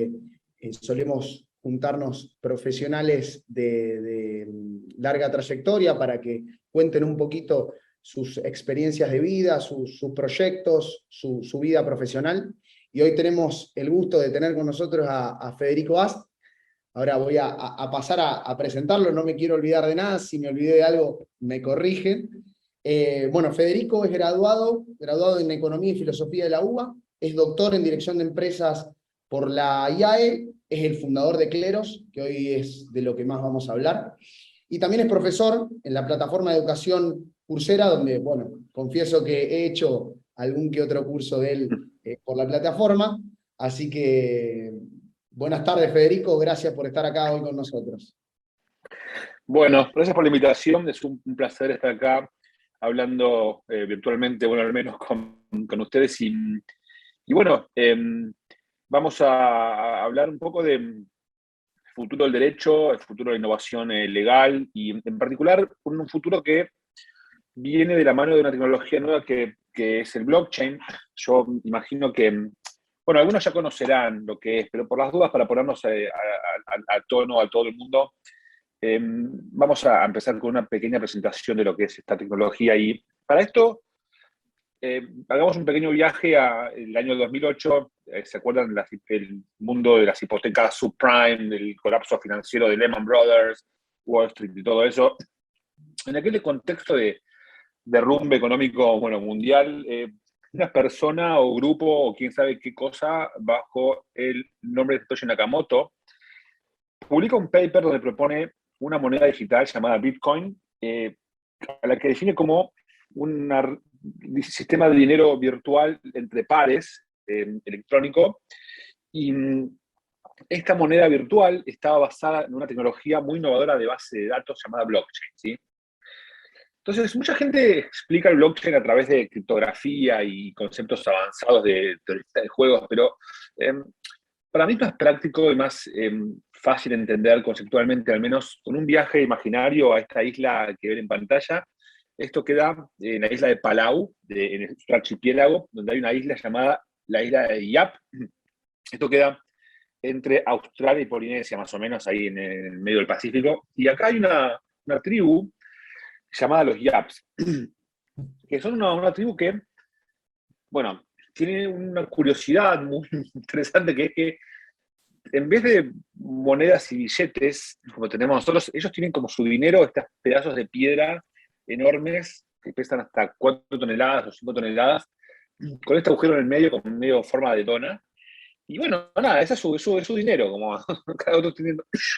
donde solemos juntarnos profesionales de larga trayectoria para que cuenten un poquito sus experiencias de vida, sus proyectos, su vida profesional. Y hoy tenemos el gusto de tener con nosotros a Federico Ast. Ahora voy a pasar a presentarlo, no me quiero olvidar de nada, si me olvidé de algo me corrigen. Bueno, Federico es graduado en Economía y Filosofía de la UBA, es doctor en Dirección de Empresas por la IAE, es el fundador de Cleros, que hoy es de lo que más vamos a hablar, y también es profesor en la plataforma de educación Coursera, donde, bueno, confieso que he hecho algún que otro curso de él por la plataforma, así que buenas tardes, Federico, gracias por estar acá hoy con nosotros. Bueno, gracias por la invitación, es un placer estar acá hablando virtualmente, bueno, al menos con ustedes. Y bueno, vamos a hablar un poco del futuro del derecho, el futuro de la innovación legal, y en particular un futuro que viene de la mano de una tecnología nueva que es el blockchain. Yo imagino que, bueno, algunos ya conocerán lo que es, pero por las dudas, para ponernos a tono a todo el mundo, vamos a empezar con una pequeña presentación de lo que es esta tecnología. Y para esto, hagamos un pequeño viaje al año 2008. ¿Se acuerdan el mundo de las hipotecas subprime, del colapso financiero de Lehman Brothers, Wall Street y todo eso? En aquel contexto de derrumbe económico, bueno, mundial, una persona o grupo o quién sabe qué cosa, bajo el nombre de Satoshi Nakamoto, publica un paper donde propone una moneda digital llamada Bitcoin, a la que define como un sistema de dinero virtual entre pares, electrónico. Y esta moneda virtual estaba basada en una tecnología muy innovadora de base de datos llamada blockchain, ¿sí? Entonces, mucha gente explica el blockchain a través de criptografía y conceptos avanzados de teoría de juegos, pero para mí es más práctico y más fácil de entender conceptualmente, al menos con un viaje imaginario a esta isla que ven en pantalla. Esto queda en la isla de Palau, en el archipiélago, donde hay una isla llamada la isla de Yap. Esto queda entre Australia y Polinesia, más o menos, ahí en el medio del Pacífico. Y acá hay una tribu llamada los Yaps, que son una tribu que, bueno, tiene una curiosidad muy interesante, que es que en vez de monedas y billetes, como tenemos nosotros, ellos tienen como su dinero estos pedazos de piedra enormes que pesan hasta 4 toneladas o 5 toneladas, con este agujero en el medio, con medio forma de dona. Y bueno, nada, ese es su dinero, como cada otro tiene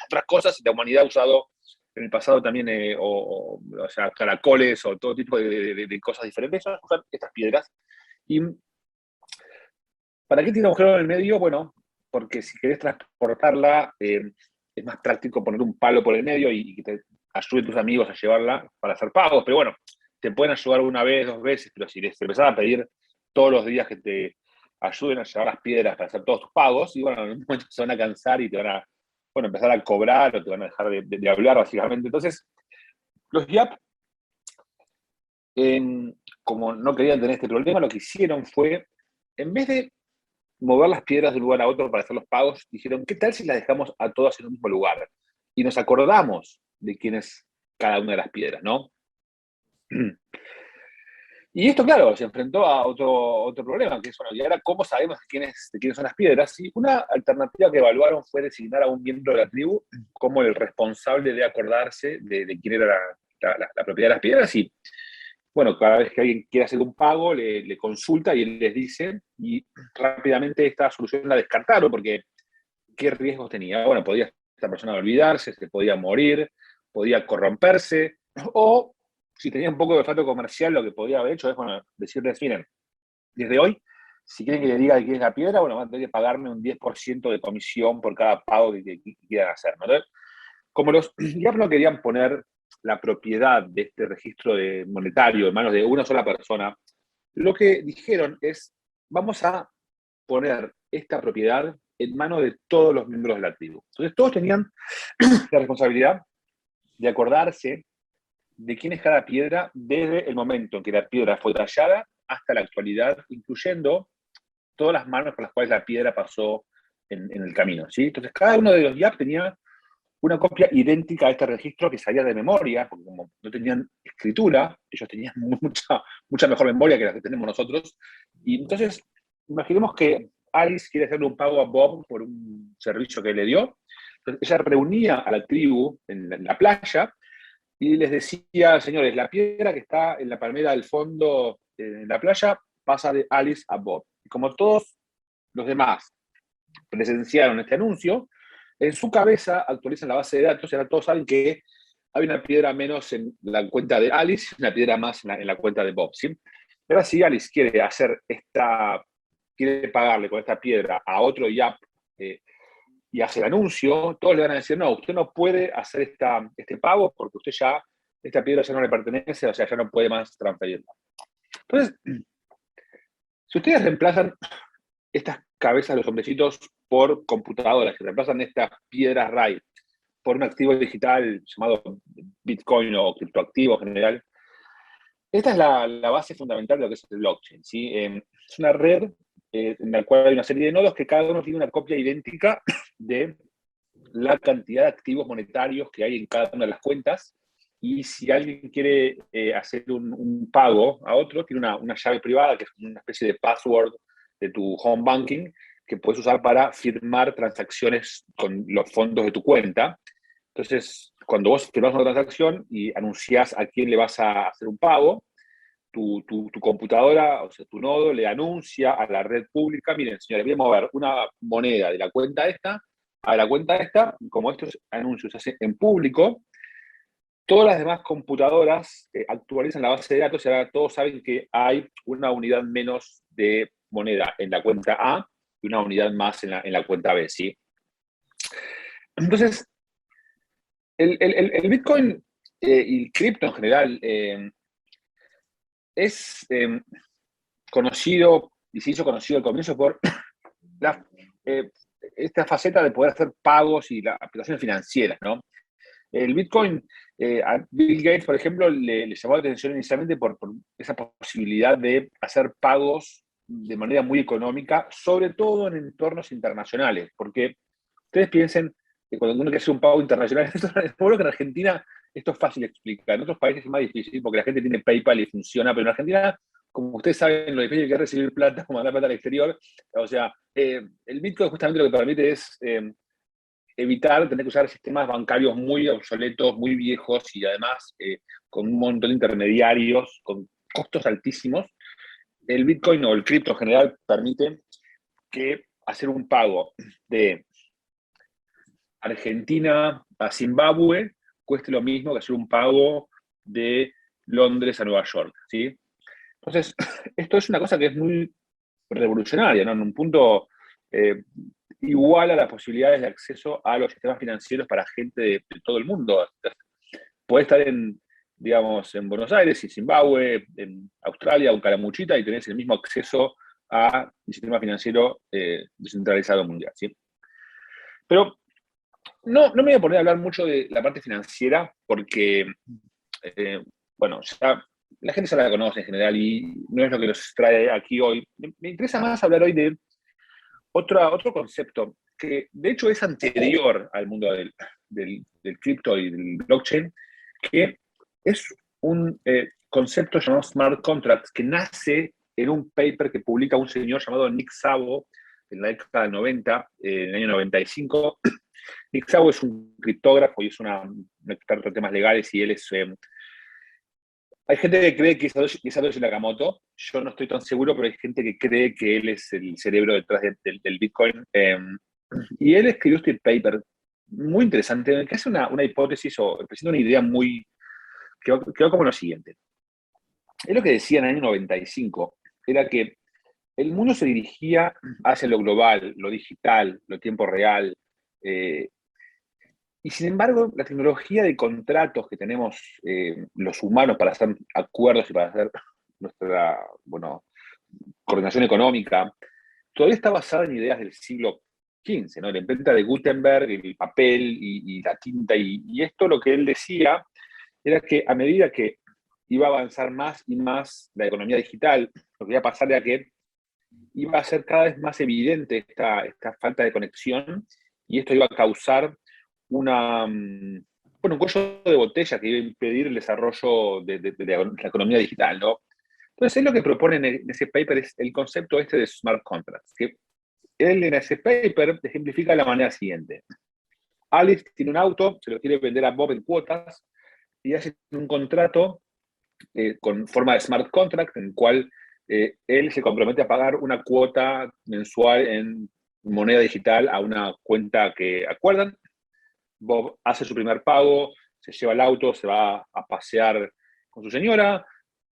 otras cosas, y la humanidad ha usado en el pasado también, o sea, caracoles o todo tipo de cosas diferentes, usan estas piedras. ¿Y para qué tiene agujero en el medio? Bueno, porque si querés transportarla, es más práctico poner un palo por el medio y que te ayuden tus amigos a llevarla para hacer pagos. Pero bueno, te pueden ayudar una vez, 2 veces, pero si les empezás a pedir todos los días que te ayuden a llevar las piedras para hacer todos tus pagos, y bueno, en un momento se van a cansar y te van a, bueno, empezar a cobrar o te van a dejar de hablar, básicamente. Entonces, los YAP, como no querían tener este problema, lo que hicieron fue, en vez de mover las piedras de un lugar a otro para hacer los pagos, dijeron, ¿qué tal si las dejamos a todas en un mismo lugar? Y nos acordamos de quién es cada una de las piedras, ¿no? Y esto, claro, se enfrentó a otro problema, que es, bueno, ¿y ahora cómo sabemos de quiénes son las piedras? Y una alternativa que evaluaron fue designar a un miembro de la tribu como el responsable de acordarse de quién era la propiedad de las piedras. Y bueno, cada vez que alguien quiere hacer un pago, le consulta y él les dice, y rápidamente esta solución la descartaron, porque ¿qué riesgos tenía? Bueno, podía esta persona olvidarse, se podía morir, podía corromperse, o si tenía un poco de olfato comercial, lo que podía haber hecho es, bueno, decirles, miren, desde hoy, si quieren que le diga quién es la piedra, bueno, van a tener que pagarme un 10% de comisión por cada pago que quieran hacer, ¿no? Entonces, como los GAP no querían poner la propiedad de este registro monetario en manos de una sola persona, lo que dijeron es, vamos a poner esta propiedad en manos de todos los miembros de la tribu. Entonces todos tenían la responsabilidad de acordarse de quién es cada piedra desde el momento en que la piedra fue tallada hasta la actualidad, incluyendo todas las manos por las cuales la piedra pasó en el camino, ¿sí? Entonces, cada uno de los YAP tenía una copia idéntica a este registro que salía de memoria, porque como no tenían escritura, ellos tenían mucha mejor memoria que la que tenemos nosotros. Y entonces, imaginemos que Alice quiere hacerle un pago a Bob por un servicio que le dio. Entonces, ella reunía a la tribu en la playa y les decía, señores, la piedra que está en la palmera del fondo en la playa pasa de Alice a Bob. Y como todos los demás presenciaron este anuncio, en su cabeza actualizan la base de datos y ahora todos saben que hay una piedra menos en la cuenta de Alice y una piedra más en la cuenta de Bob, ¿sí? Ahora si Alice quiere pagarle con esta piedra a otro YAP y hace el anuncio, todos le van a decir, no, usted no puede hacer este pago porque esta piedra ya no le pertenece, o sea, ya no puede más transferirla. Entonces, si ustedes reemplazan estas cabezas de los hombrecitos por computadoras, que reemplazan estas piedras RAID por un activo digital llamado Bitcoin o criptoactivo en general, esta es la base fundamental de lo que es el blockchain, ¿sí? Es una red en la cual hay una serie de nodos que cada uno tiene una copia idéntica de la cantidad de activos monetarios que hay en cada una de las cuentas, y si alguien quiere hacer un pago a otro, tiene una llave privada, que es una especie de password de tu home banking, que puedes usar para firmar transacciones con los fondos de tu cuenta. Entonces, cuando vos firmás una transacción y anunciás a quién le vas a hacer un pago, tu computadora, o sea, tu nodo, le anuncia a la red pública, miren, señores, voy a mover una moneda de la cuenta esta a la cuenta esta, como estos anuncios se hacen en público, todas las demás computadoras actualizan la base de datos y ahora todos saben que hay una unidad menos de moneda en la cuenta A y una unidad más en la cuenta B, ¿sí? Entonces, el Bitcoin y el cripto en general es conocido y se hizo conocido al comienzo por la, esta faceta de poder hacer pagos y las aplicaciones financieras, ¿no? El Bitcoin, a Bill Gates, por ejemplo, le llamó la atención inicialmente por esa posibilidad de hacer pagos de manera muy económica, sobre todo en entornos internacionales, porque ustedes piensen que cuando uno quiere hacer un pago internacional, seguro que en Argentina esto es fácil de explicar, en otros países es más difícil porque la gente tiene PayPal y funciona, pero en Argentina, como ustedes saben, lo difícil que es recibir plata o mandar plata al exterior, o sea, el Bitcoin justamente lo que permite es evitar tener que usar sistemas bancarios muy obsoletos, muy viejos y además con un montón de intermediarios, con costos altísimos. El Bitcoin o el cripto en general permite que hacer un pago de Argentina a Zimbabue cueste lo mismo que hacer un pago de Londres a Nueva York, ¿sí? Entonces, esto es una cosa que es muy revolucionaria, ¿no? En un punto igual a las posibilidades de acceso a los sistemas financieros para gente de todo el mundo. Puedes estar digamos, en Buenos Aires, en Zimbabue, en Australia o en Calamuchita y tenés el mismo acceso al sistema financiero descentralizado mundial, ¿sí? Pero no me voy a poner a hablar mucho de la parte financiera porque, bueno, ya la gente ya la conoce en general y no es lo que nos trae aquí hoy. Me interesa más hablar hoy de otro concepto que de hecho es anterior al mundo del cripto y del blockchain, que es un concepto llamado smart contracts que nace en un paper que publica un señor llamado Nick Szabo en la década del 90, en el año 95. Nick Szabo es un criptógrafo y es un experto en temas legales y él es... hay gente que cree que es Satoshi Nakamoto, yo no estoy tan seguro, pero hay gente que cree que él es el cerebro detrás del Bitcoin. Y él escribió este paper muy interesante, en el que hace una hipótesis o presenta una idea que va como lo siguiente. Es lo que decía en el año 95, era que el mundo se dirigía hacia lo global, lo digital, lo tiempo real, y sin embargo, la tecnología de contratos que tenemos los humanos para hacer acuerdos y para hacer nuestra, bueno, coordinación económica, todavía está basada en ideas del siglo XV, ¿no? La imprenta de Gutenberg, el papel y la tinta, y esto lo que él decía era que a medida que iba a avanzar más y más la economía digital, lo que iba a pasar era que iba a ser cada vez más evidente esta falta de conexión, y esto iba a causar un cuello de botella que iba a impedir el desarrollo de la economía digital, ¿no? Entonces, él lo que propone en ese paper es el concepto este de smart contracts, que él en ese paper ejemplifica de la manera siguiente. Alice tiene un auto, se lo quiere vender a Bob en cuotas, y hace un contrato con forma de smart contract, en el cual él se compromete a pagar una cuota mensual en moneda digital a una cuenta que acuerdan. Bob hace su primer pago, se lleva el auto, se va a pasear con su señora,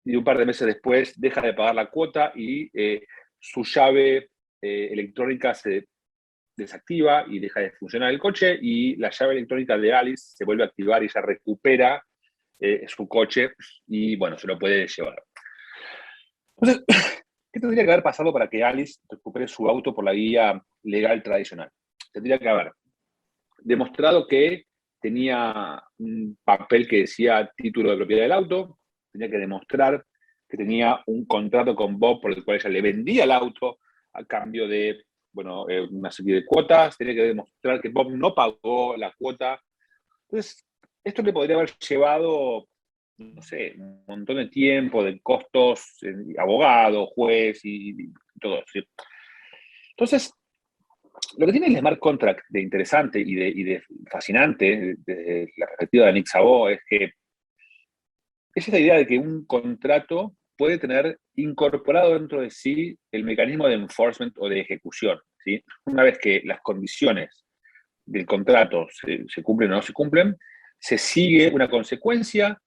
y un par de meses después deja de pagar la cuota y su llave electrónica se desactiva y deja de funcionar el coche, y la llave electrónica de Alice se vuelve a activar y ella recupera su coche y, bueno, se lo puede llevar. Entonces, ¿qué tendría que haber pasado para que Alice recupere su auto por la vía legal tradicional? Tendría que haber demostrado que tenía un papel que decía título de propiedad del auto, tenía que demostrar que tenía un contrato con Bob por el cual ella le vendía el auto a cambio de, bueno, una serie de cuotas, tenía que demostrar que Bob no pagó la cuota. Entonces, esto le podría haber llevado, no sé, un montón de tiempo, de costos, abogado, juez y todo eso, ¿sí? Entonces, lo que tiene el smart contract de interesante y de fascinante desde la perspectiva de Nick Szabo es que es esa idea de que un contrato puede tener incorporado dentro de sí el mecanismo de enforcement o de ejecución, ¿sí? Una vez que las condiciones del contrato se cumplen o no se cumplen, se sigue una consecuencia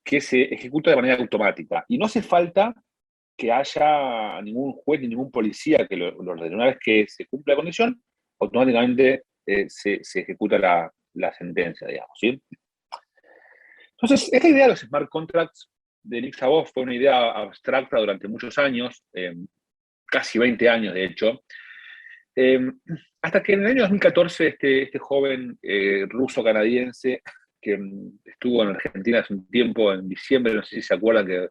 que se ejecuta de manera automática. Y no hace falta que haya ningún juez ni ningún policía que lo ordene. Una vez que se cumple la condición, automáticamente se ejecuta la sentencia, digamos, ¿sí? Entonces, esta idea de los smart contracts de Nick Szabo fue una idea abstracta durante muchos años, casi 20 años de hecho, eh, hasta que en el año 2014 este joven ruso-canadiense que estuvo en Argentina hace un tiempo, en diciembre, no sé si se acuerdan, que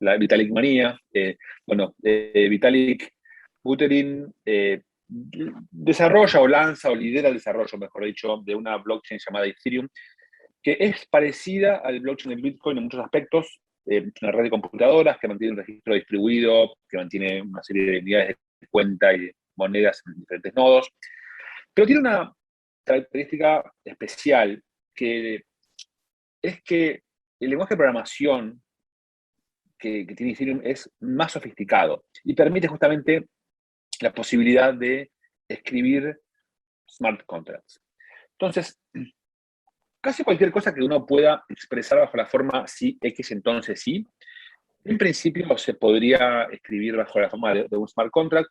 la Vitalik Manía, Vitalik Buterin desarrolla o lanza o lidera el desarrollo, mejor dicho, de una blockchain llamada Ethereum, que es parecida al blockchain de Bitcoin en muchos aspectos. Una red de computadoras que mantiene un registro distribuido, que mantiene una serie de unidades de cuenta y de monedas en diferentes nodos, pero tiene una característica especial, que es que el lenguaje de programación que tiene Ethereum es más sofisticado y permite justamente la posibilidad de escribir smart contracts. Entonces, casi cualquier cosa que uno pueda expresar bajo la forma sí, X, entonces sí, en principio se podría escribir bajo la forma de un smart contract.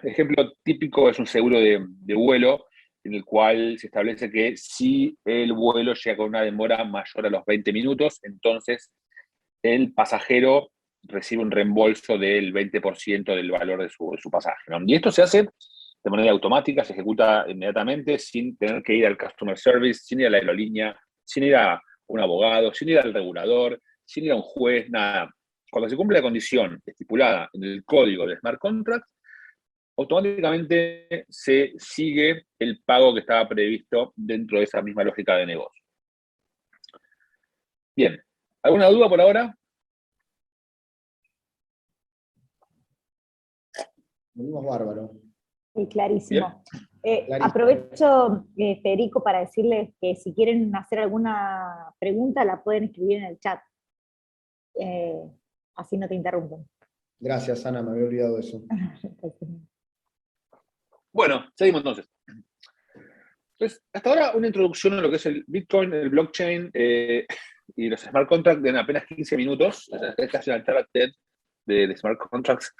Ejemplo típico es un seguro de vuelo, en el cual se establece que si el vuelo llega con una demora mayor a los 20 minutos, entonces el pasajero recibe un reembolso del 20% del valor de su pasaje, ¿no? Y esto se hace de manera automática, se ejecuta inmediatamente sin tener que ir al customer service, sin ir a la aerolínea, sin ir a un abogado, sin ir al regulador, sin ir a un juez, nada. Cuando se cumple la condición estipulada en el código de smart contract, automáticamente se sigue el pago que estaba previsto dentro de esa misma lógica de negocio. Bien, ¿alguna duda por ahora? Venimos bárbaro. Sí, clarísimo. Clarísimo. Aprovecho, Federico, para decirles que si quieren hacer alguna pregunta, la pueden escribir en el chat. Así no te interrumpen. Gracias, Ana, me había olvidado de eso. Bueno, seguimos entonces. Entonces, hasta ahora una introducción a lo que es el Bitcoin, el blockchain y los smart contracts en apenas 15 minutos. Es casi una charla TED de smart contracts.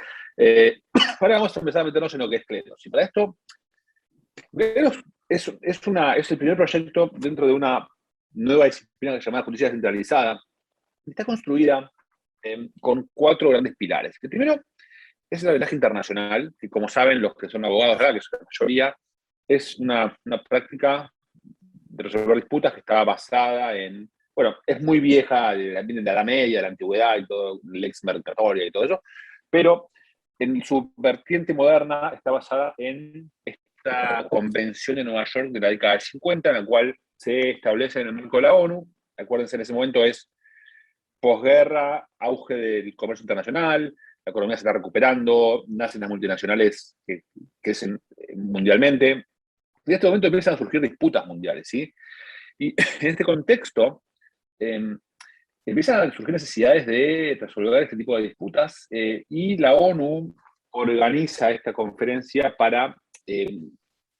Ahora vamos a empezar a meternos en lo que es Kleros. Y para esto, Kleros es el primer proyecto dentro de una nueva disciplina que se llama justicia descentralizada. Está construida con 4 grandes pilares. El primero es el arbitraje internacional, que como saben los que son abogados, ¿verdad?, que son la mayoría, es una práctica de resolver disputas que está basada en, bueno, es muy vieja, viene de la Edad Media, de la Antigüedad y todo, el ex mercatoria y todo eso, pero en su vertiente moderna está basada en esta convención de Nueva York de la década del 50, en la cual se establece en el marco de la ONU. Acuérdense, en ese momento es posguerra, auge del comercio internacional, la economía se está recuperando, nacen las multinacionales que crecen mundialmente, y en este momento empiezan a surgir disputas mundiales, ¿sí? Y en este contexto, empiezan a surgir necesidades de resolver este tipo de disputas, y la ONU organiza esta conferencia para,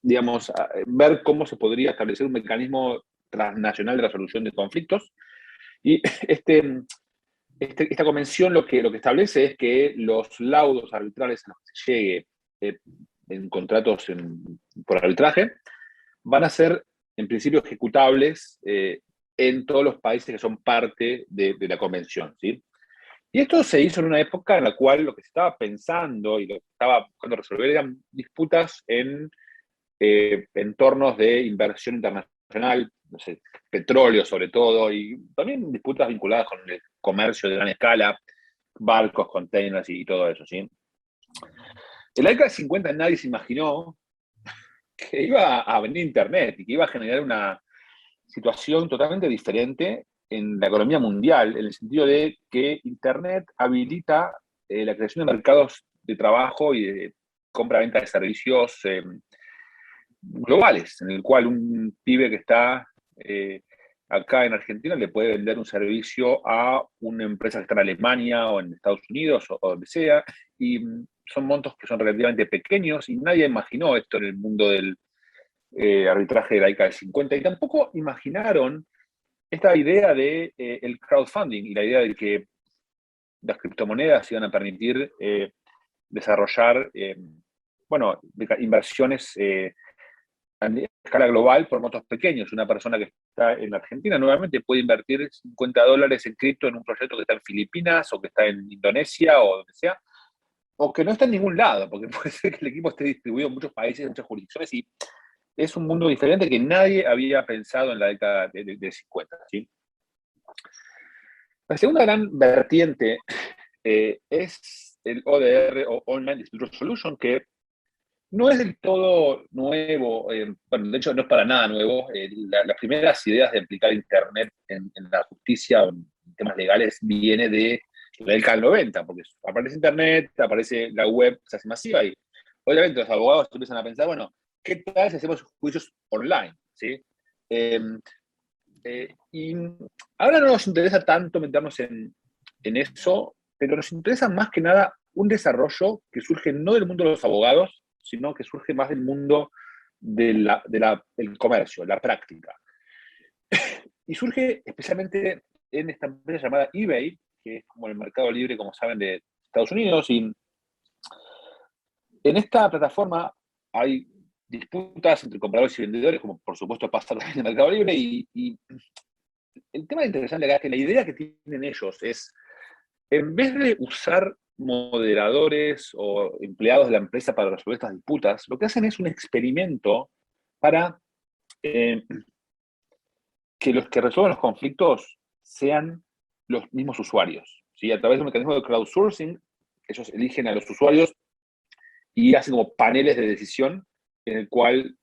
digamos, ver cómo se podría establecer un mecanismo transnacional de resolución de conflictos. Y esta convención lo que establece es que los laudos arbitrales a los que se llegue en contratos por arbitraje van a ser, en principio, ejecutables en todos los países que son parte de la convención, ¿sí? Y esto se hizo en una época en la cual lo que se estaba pensando y lo que estaba buscando resolver eran disputas en entornos de inversión internacional, no sé, petróleo sobre todo, y también disputas vinculadas con el comercio de gran escala, barcos, containers y todo eso, ¿sí? En la década de 50 nadie se imaginó que iba a venir Internet y que iba a generar una situación totalmente diferente en la economía mundial, en el sentido de que Internet habilita la creación de mercados de trabajo y de compra-venta de servicios globales, en el cual un pibe que está acá en Argentina le puede vender un servicio a una empresa que está en Alemania o en Estados Unidos o donde sea, y son montos que son relativamente pequeños y nadie imaginó esto en el mundo del arbitraje de la década del 50 y tampoco imaginaron esta idea de el crowdfunding y la idea de que las criptomonedas iban a permitir desarrollar bueno, inversiones a escala global por montos pequeños. Una persona que está en Argentina nuevamente puede invertir $50 en cripto en un proyecto que está en Filipinas o que está en Indonesia o donde sea, o que no está en ningún lado, porque puede ser que el equipo esté distribuido en muchos países, en muchas jurisdicciones, y es un mundo diferente que nadie había pensado en la década de 50. ¿Sí? La segunda gran vertiente es el ODR o Online Distributed Solution, que no es del todo nuevo, bueno, de hecho no es para nada nuevo. Las primeras ideas de aplicar Internet en la justicia o en temas legales viene de la década del 90, porque aparece Internet, aparece la web, se hace masiva y obviamente los abogados empiezan a pensar, bueno, ¿qué tal si hacemos juicios online? ¿Sí? Y ahora no nos interesa tanto meternos en eso, pero nos interesa más que nada un desarrollo que surge no del mundo de los abogados, sino que surge más del mundo del comercio, la práctica. Y surge especialmente en esta empresa llamada eBay, que es como el mercado libre, como saben, de Estados Unidos. Y en esta plataforma hay disputas entre compradores y vendedores, como por supuesto pasa en el mercado libre, y el tema interesante acá es que la idea que tienen ellos es, en vez de usar moderadores o empleados de la empresa para resolver estas disputas, lo que hacen es un experimento para que los que resuelvan los conflictos sean los mismos usuarios. ¿Sí? A través de un mecanismo de crowdsourcing, ellos eligen a los usuarios y hacen como paneles de decisión en el cual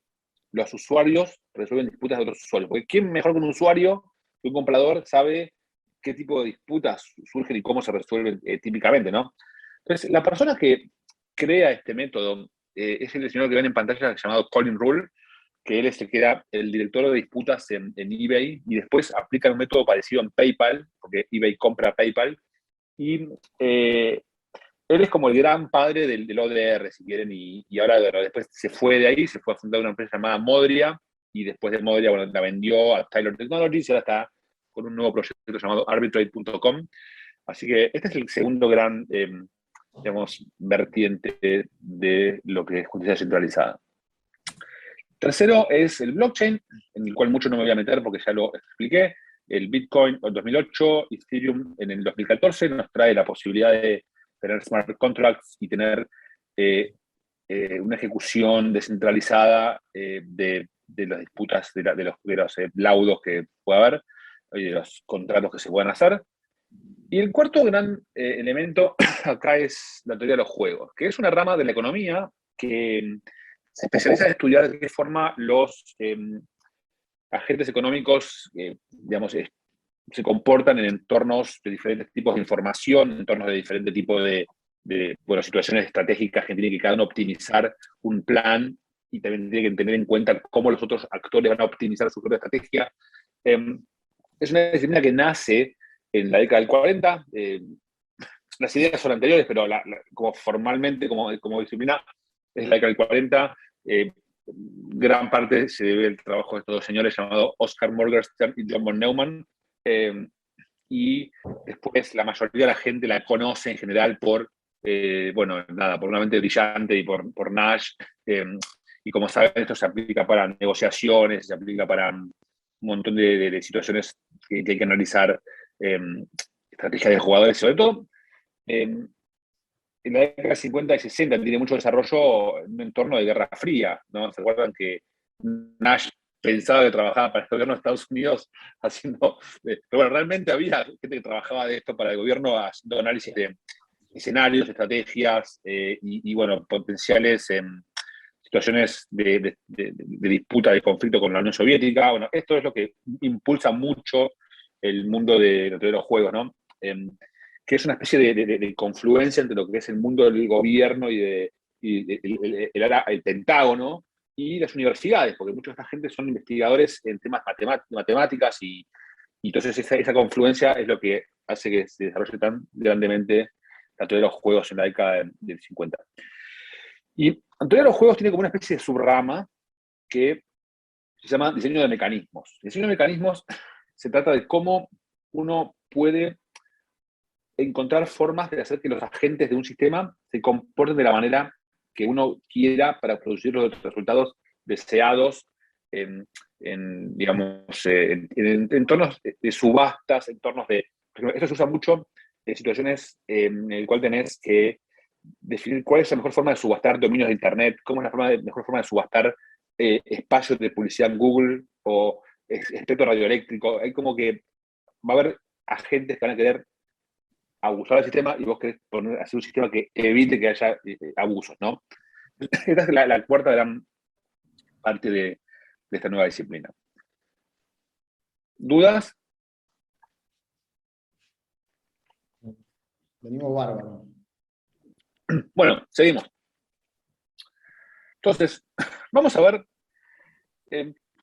los usuarios resuelven disputas de otros usuarios. Porque ¿quién mejor que un usuario, que un comprador, sabe qué tipo de disputas surgen y cómo se resuelven típicamente, ¿no? Entonces, la persona que crea este método es el señor que ven en pantalla llamado Colin Rule, que él es el que era el director de disputas en eBay, y después aplica un método parecido en PayPal, porque eBay compra PayPal, y él es como el gran padre del ODR, si quieren, y ahora bueno, después se fue de ahí, se fue a fundar una empresa llamada Modria, y después de Modria, bueno, la vendió a Tyler Technologies, y ahora está con un nuevo proyecto llamado arbitrate.com. Así que este es el segundo gran, digamos, vertiente de lo que es justicia centralizada. Tercero es el blockchain, en el cual mucho no me voy a meter porque ya lo expliqué. El Bitcoin en 2008, Ethereum en el 2014 nos trae la posibilidad de tener smart contracts y tener una ejecución descentralizada de las disputas, de los laudos que pueda haber, y de los contratos que se puedan hacer. Y el cuarto gran elemento acá es la teoría de los juegos, que es una rama de la economía que se especializa en estudiar de qué forma los agentes económicos, digamos, se comportan en entornos de diferentes tipos de información, en entornos de diferentes tipos bueno, situaciones estratégicas que tiene que cada uno optimizar un plan y también tiene que tener en cuenta cómo los otros actores van a optimizar su propia estrategia. Es una disciplina que nace en la década del 40. Las ideas son anteriores, pero como formalmente, como disciplina, es la década del 40. Gran parte se debe al trabajo de estos dos señores llamados Oscar Morgenstern y John von Neumann. Y después la mayoría de la gente la conoce en general por, bueno, nada, por una mente brillante y por Nash. Y como saben, esto se aplica para negociaciones, se aplica para un montón de situaciones que hay que analizar, estrategias de jugadores, sobre todo en la década de 50 y 60 tiene mucho desarrollo en un entorno de Guerra Fría, ¿no? ¿Se acuerdan que Nash pensaba que trabajaba para el gobierno de Estados Unidos haciendo... pero bueno, realmente había gente que trabajaba de esto para el gobierno haciendo análisis de escenarios, estrategias y bueno, potenciales situaciones de disputa, de conflicto con la Unión Soviética. Bueno, esto es lo que impulsa mucho el mundo de los juegos, ¿no? Que es una especie de confluencia entre lo que es el mundo del gobierno y el Pentágono y las universidades, porque mucha de esta gente son investigadores en temas matemáticas y entonces esa confluencia es lo que hace que se desarrolle tan grandemente la teoría de los juegos en la década del 50. Y la teoría de los juegos tiene como una especie de subrama que se llama diseño de mecanismos. El diseño de mecanismos se trata de cómo uno puede encontrar formas de hacer que los agentes de un sistema se comporten de la manera que uno quiera para producir los resultados deseados digamos, en entornos de subastas, entornos de... Esto se usa mucho en situaciones en las cuales tenés que definir cuál es la mejor forma de subastar dominios de Internet, cómo es la mejor forma de subastar espacios de publicidad en Google o espectro radioeléctrico. Hay como que va a haber agentes que van a querer abusar del sistema y vos querés hacer un sistema que evite que haya abusos, ¿no? Esta es la cuarta gran parte de esta nueva disciplina. ¿Dudas? Venimos bárbaro. Bueno, seguimos. Entonces, vamos a ver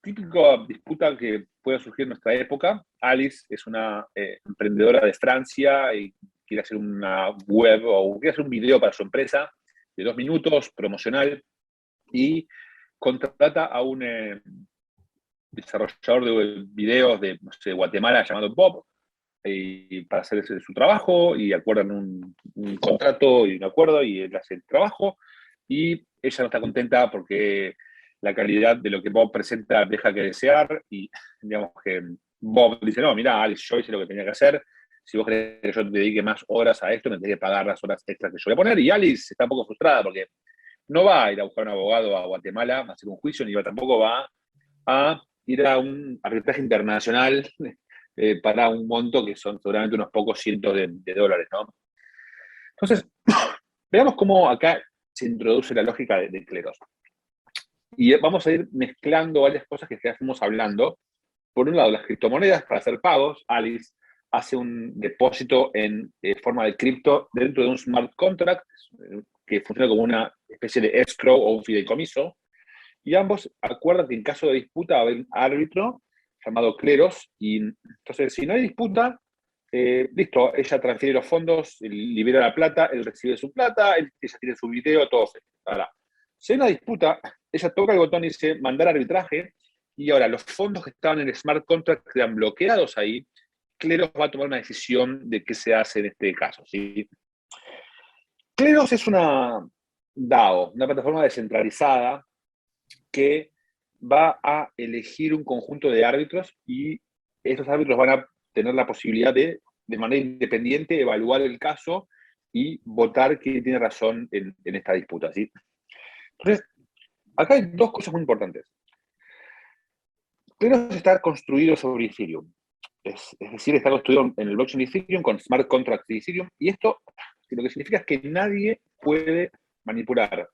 típica disputa que puede surgir en nuestra época. Alice es una emprendedora de Francia y quiere hacer una web o quiere hacer un video para su empresa de 2 minutos, promocional, y contrata a un desarrollador de videos de no sé, Guatemala llamado Bob para hacer su trabajo y acuerdan un contrato y un acuerdo y él hace el trabajo y ella no está contenta porque la calidad de lo que Bob presenta deja que desear y digamos que Bob dice, no, mira, Alice, yo hice lo que tenía que hacer, si vos querés que yo te dedique más horas a esto, me tenés que pagar las horas extras que yo voy a poner, y Alice está un poco frustrada porque no va a ir a buscar un abogado a Guatemala a hacer un juicio, ni tampoco va a ir a un arbitraje internacional para un monto que son seguramente unos pocos cientos de dólares, ¿no? Entonces, veamos cómo acá se introduce la lógica de Kleros. Y vamos a ir mezclando varias cosas que ya estamos hablando. Por un lado, las criptomonedas para hacer pagos. Alice hace un depósito en forma de cripto dentro de un smart contract que funciona como una especie de escrow o un fideicomiso. Y ambos acuerdan que en caso de disputa va a haber un árbitro llamado Kleros, y entonces si no hay disputa, listo, ella transfiere los fondos, libera la plata, él recibe su plata, ella tiene su video, todo se hará. Si hay una disputa, ella toca el botón y dice mandar arbitraje, y ahora los fondos que estaban en el smart contract quedan bloqueados ahí. Kleros va a tomar una decisión de qué se hace en este caso, ¿sí? Kleros es una DAO, una plataforma descentralizada que va a elegir un conjunto de árbitros y esos árbitros van a tener la posibilidad de manera independiente, evaluar el caso y votar quién tiene razón en esta disputa, ¿sí? Entonces, acá hay dos cosas muy importantes. Kleros está construido sobre Ethereum. es decir, está construido en el blockchain de Ethereum con smart contracts de Ethereum, y esto lo que significa es que nadie puede manipular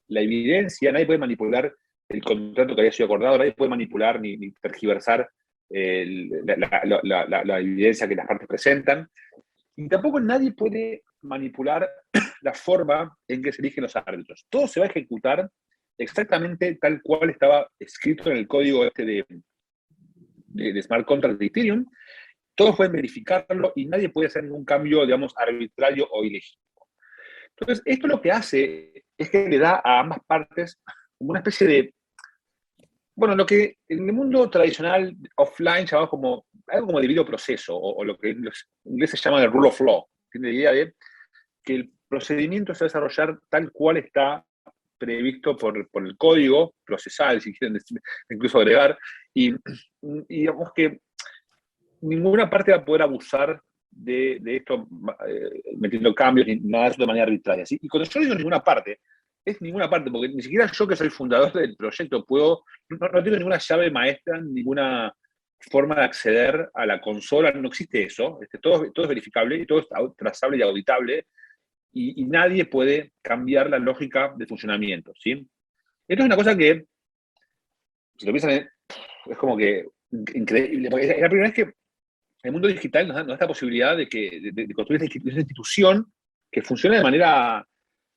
la evidencia, nadie puede manipular el contrato que había sido acordado, nadie puede manipular ni tergiversar la evidencia que las partes presentan, y tampoco nadie puede manipular la forma en que se eligen los árbitros. Todo se va a ejecutar exactamente tal cual estaba escrito en el código de smart contract de Ethereum. Todos pueden verificarlo y nadie puede hacer ningún cambio, digamos, arbitrario o ilegítimo. Entonces, esto lo que hace es que le da a ambas partes una especie de, bueno, lo que en el mundo tradicional offline llamamos como algo como debido proceso, o lo que los ingleses llaman el rule of law. Tiene la idea de que el procedimiento se va a desarrollar tal cual está previsto por el código procesal, si quieren decir, incluso agregar, y digamos que ninguna parte va a poder abusar de esto metiendo cambios ni nada de eso de manera arbitraria. ¿Sí? Y cuando yo digo ninguna parte, es ninguna parte, porque ni siquiera yo que soy fundador del proyecto no tengo ninguna llave maestra, ninguna forma de acceder a la consola, no existe eso, todo es verificable y todo es trazable y auditable, y nadie puede cambiar la lógica de funcionamiento. ¿Sí? Esto es una cosa que, si lo piensan, es como que increíble, porque es la primera vez que el mundo digital nos da esta posibilidad de construir esta institución que funcione de manera,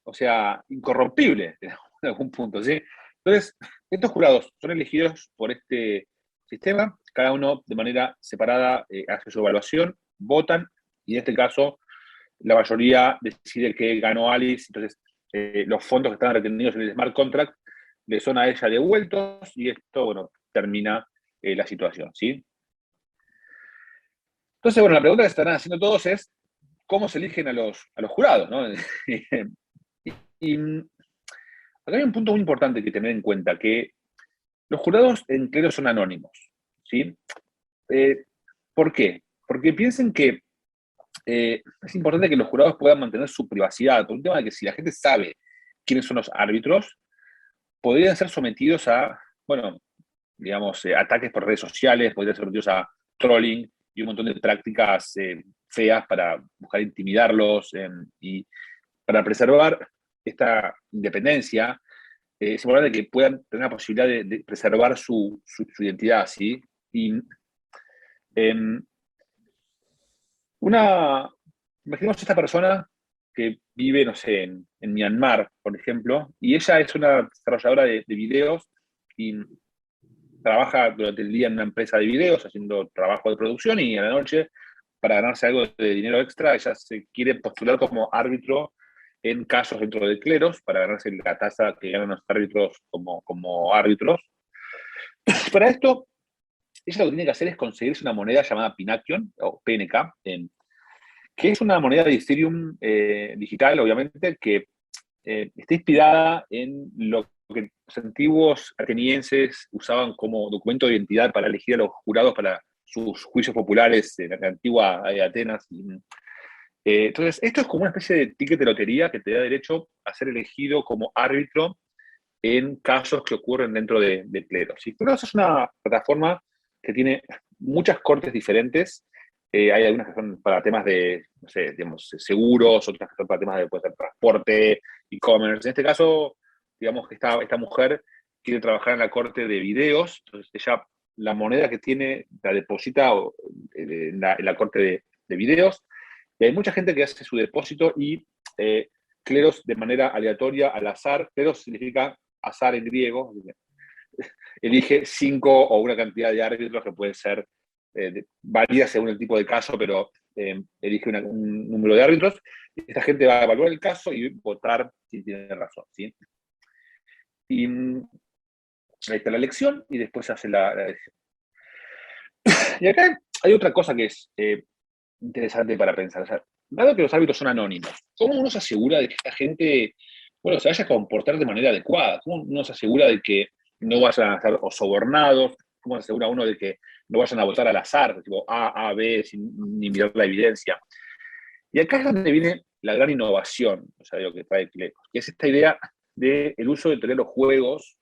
o sea, incorrompible en algún punto, ¿sí? Entonces, estos jurados son elegidos por este sistema, cada uno de manera separada hace su evaluación, votan, y en este caso la mayoría decide que ganó Alice, entonces los fondos que estaban retenidos en el smart contract le son a ella devueltos, y esto, bueno, termina la situación, ¿sí? Entonces, bueno, la pregunta que estarán haciendo todos es cómo se eligen a los jurados, ¿no? y acá hay un punto muy importante que tener en cuenta, que los jurados en Clero son anónimos, ¿sí? ¿Por qué? Porque piensen que es importante que los jurados puedan mantener su privacidad, por un tema de que si la gente sabe quiénes son los árbitros, podrían ser sometidos a, bueno, digamos, ataques por redes sociales, podrían ser sometidos a trolling y un montón de prácticas feas para buscar intimidarlos, y para preservar esta independencia, es importante que puedan tener la posibilidad de preservar su identidad, ¿sí? Y eh, imaginemos esta persona que vive, no sé, en Myanmar, por ejemplo, y ella es una desarrolladora de videos y trabaja durante el día en una empresa de videos haciendo trabajo de producción, y a la noche, para ganarse algo de dinero extra, ella se quiere postular como árbitro en casos dentro de Cleros para ganarse la tasa que ganan los árbitros como árbitros. Para esto, ella lo que tiene que hacer es conseguirse una moneda llamada Pinakion, o PNK, que es una moneda de Ethereum digital, obviamente, que está inspirada en lo que los antiguos atenienses usaban como documento de identidad para elegir a los jurados para sus juicios populares en la antigua Atenas. Entonces, esto es como una especie de ticket de lotería que te da derecho a ser elegido como árbitro en casos que ocurren dentro de Cleros. Y Cleros es una plataforma que tiene muchas cortes diferentes. Hay algunas que son para temas de, no sé, digamos, seguros, otras que son para temas de, puede ser, transporte, e-commerce. En este caso, digamos que esta mujer quiere trabajar en la corte de videos, entonces ella la moneda que tiene la deposita en la corte de videos, y hay mucha gente que hace su depósito y Cleros de manera aleatoria, al azar. Cleros significa azar en griego, elige 5 o una cantidad de árbitros que pueden ser, varía según el tipo de caso, pero elige un número de árbitros. Esta gente va a evaluar el caso y votar si tiene razón, ¿sí? Y ahí está la elección y después se hace la elección. Y acá hay otra cosa que es interesante para pensar. O sea, dado que los árbitros son anónimos, ¿cómo uno se asegura de que esta gente, bueno, se vaya a comportar de manera adecuada? ¿Cómo uno se asegura de que no vayan a ser o sobornados? ¿Cómo se asegura uno de que no vayan a votar al azar, tipo A, B, sin ni mirar la evidencia? Y acá es donde viene la gran innovación, o sea, lo que trae Cleros, que es esta idea del uso de tener los juegos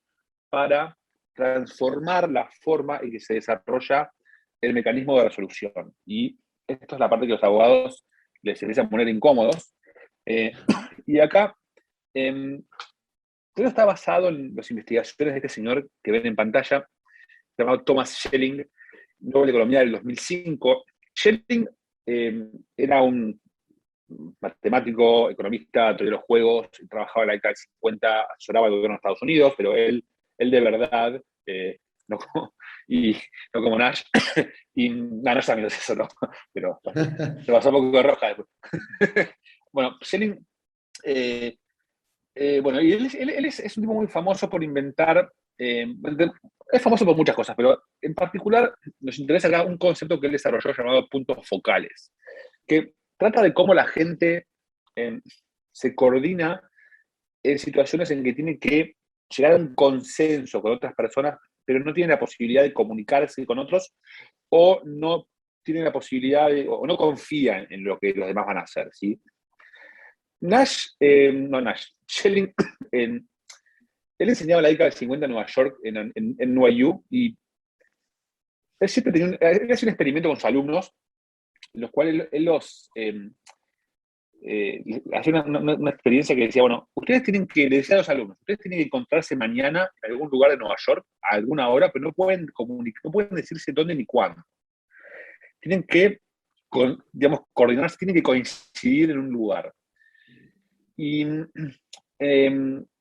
para transformar la forma en que se desarrolla el mecanismo de resolución. Y esto es la parte que los abogados les empieza a poner incómodos. Y acá, todo está basado en las investigaciones de este señor que ven en pantalla, llamado Thomas Schelling, Nobel de Economía del 2005. Schelling era un matemático, economista, teoría de los juegos, trabajaba en la década del 50, asesoraba al gobierno de Estados Unidos, pero él de verdad, no, como, y, no como Nash, y Nash también es eso, ¿no? Pero se pasó un poco de roja después. Bueno, Schelling, bueno, y él es un tipo muy famoso por inventar, es famoso por muchas cosas, pero en particular nos interesa acá un concepto que él desarrolló llamado puntos focales, que trata de cómo la gente se coordina en situaciones en que tiene que llegar a un consenso con otras personas, pero no tiene la posibilidad de comunicarse con otros o no tiene la posibilidad o no confía en lo que los demás van a hacer, ¿sí? Schelling, él enseñaba en la década del 50 en Nueva York, en NYU, y él siempre él hacía un experimento con sus alumnos, en los cuales él los hacía una experiencia que decía, bueno, ustedes tienen que, le decía a los alumnos, ustedes tienen que encontrarse mañana en algún lugar de Nueva York, a alguna hora, pero no pueden comunicar, no pueden decirse dónde ni cuándo. Tienen que, digamos, coordinarse, tienen que coincidir en un lugar. Y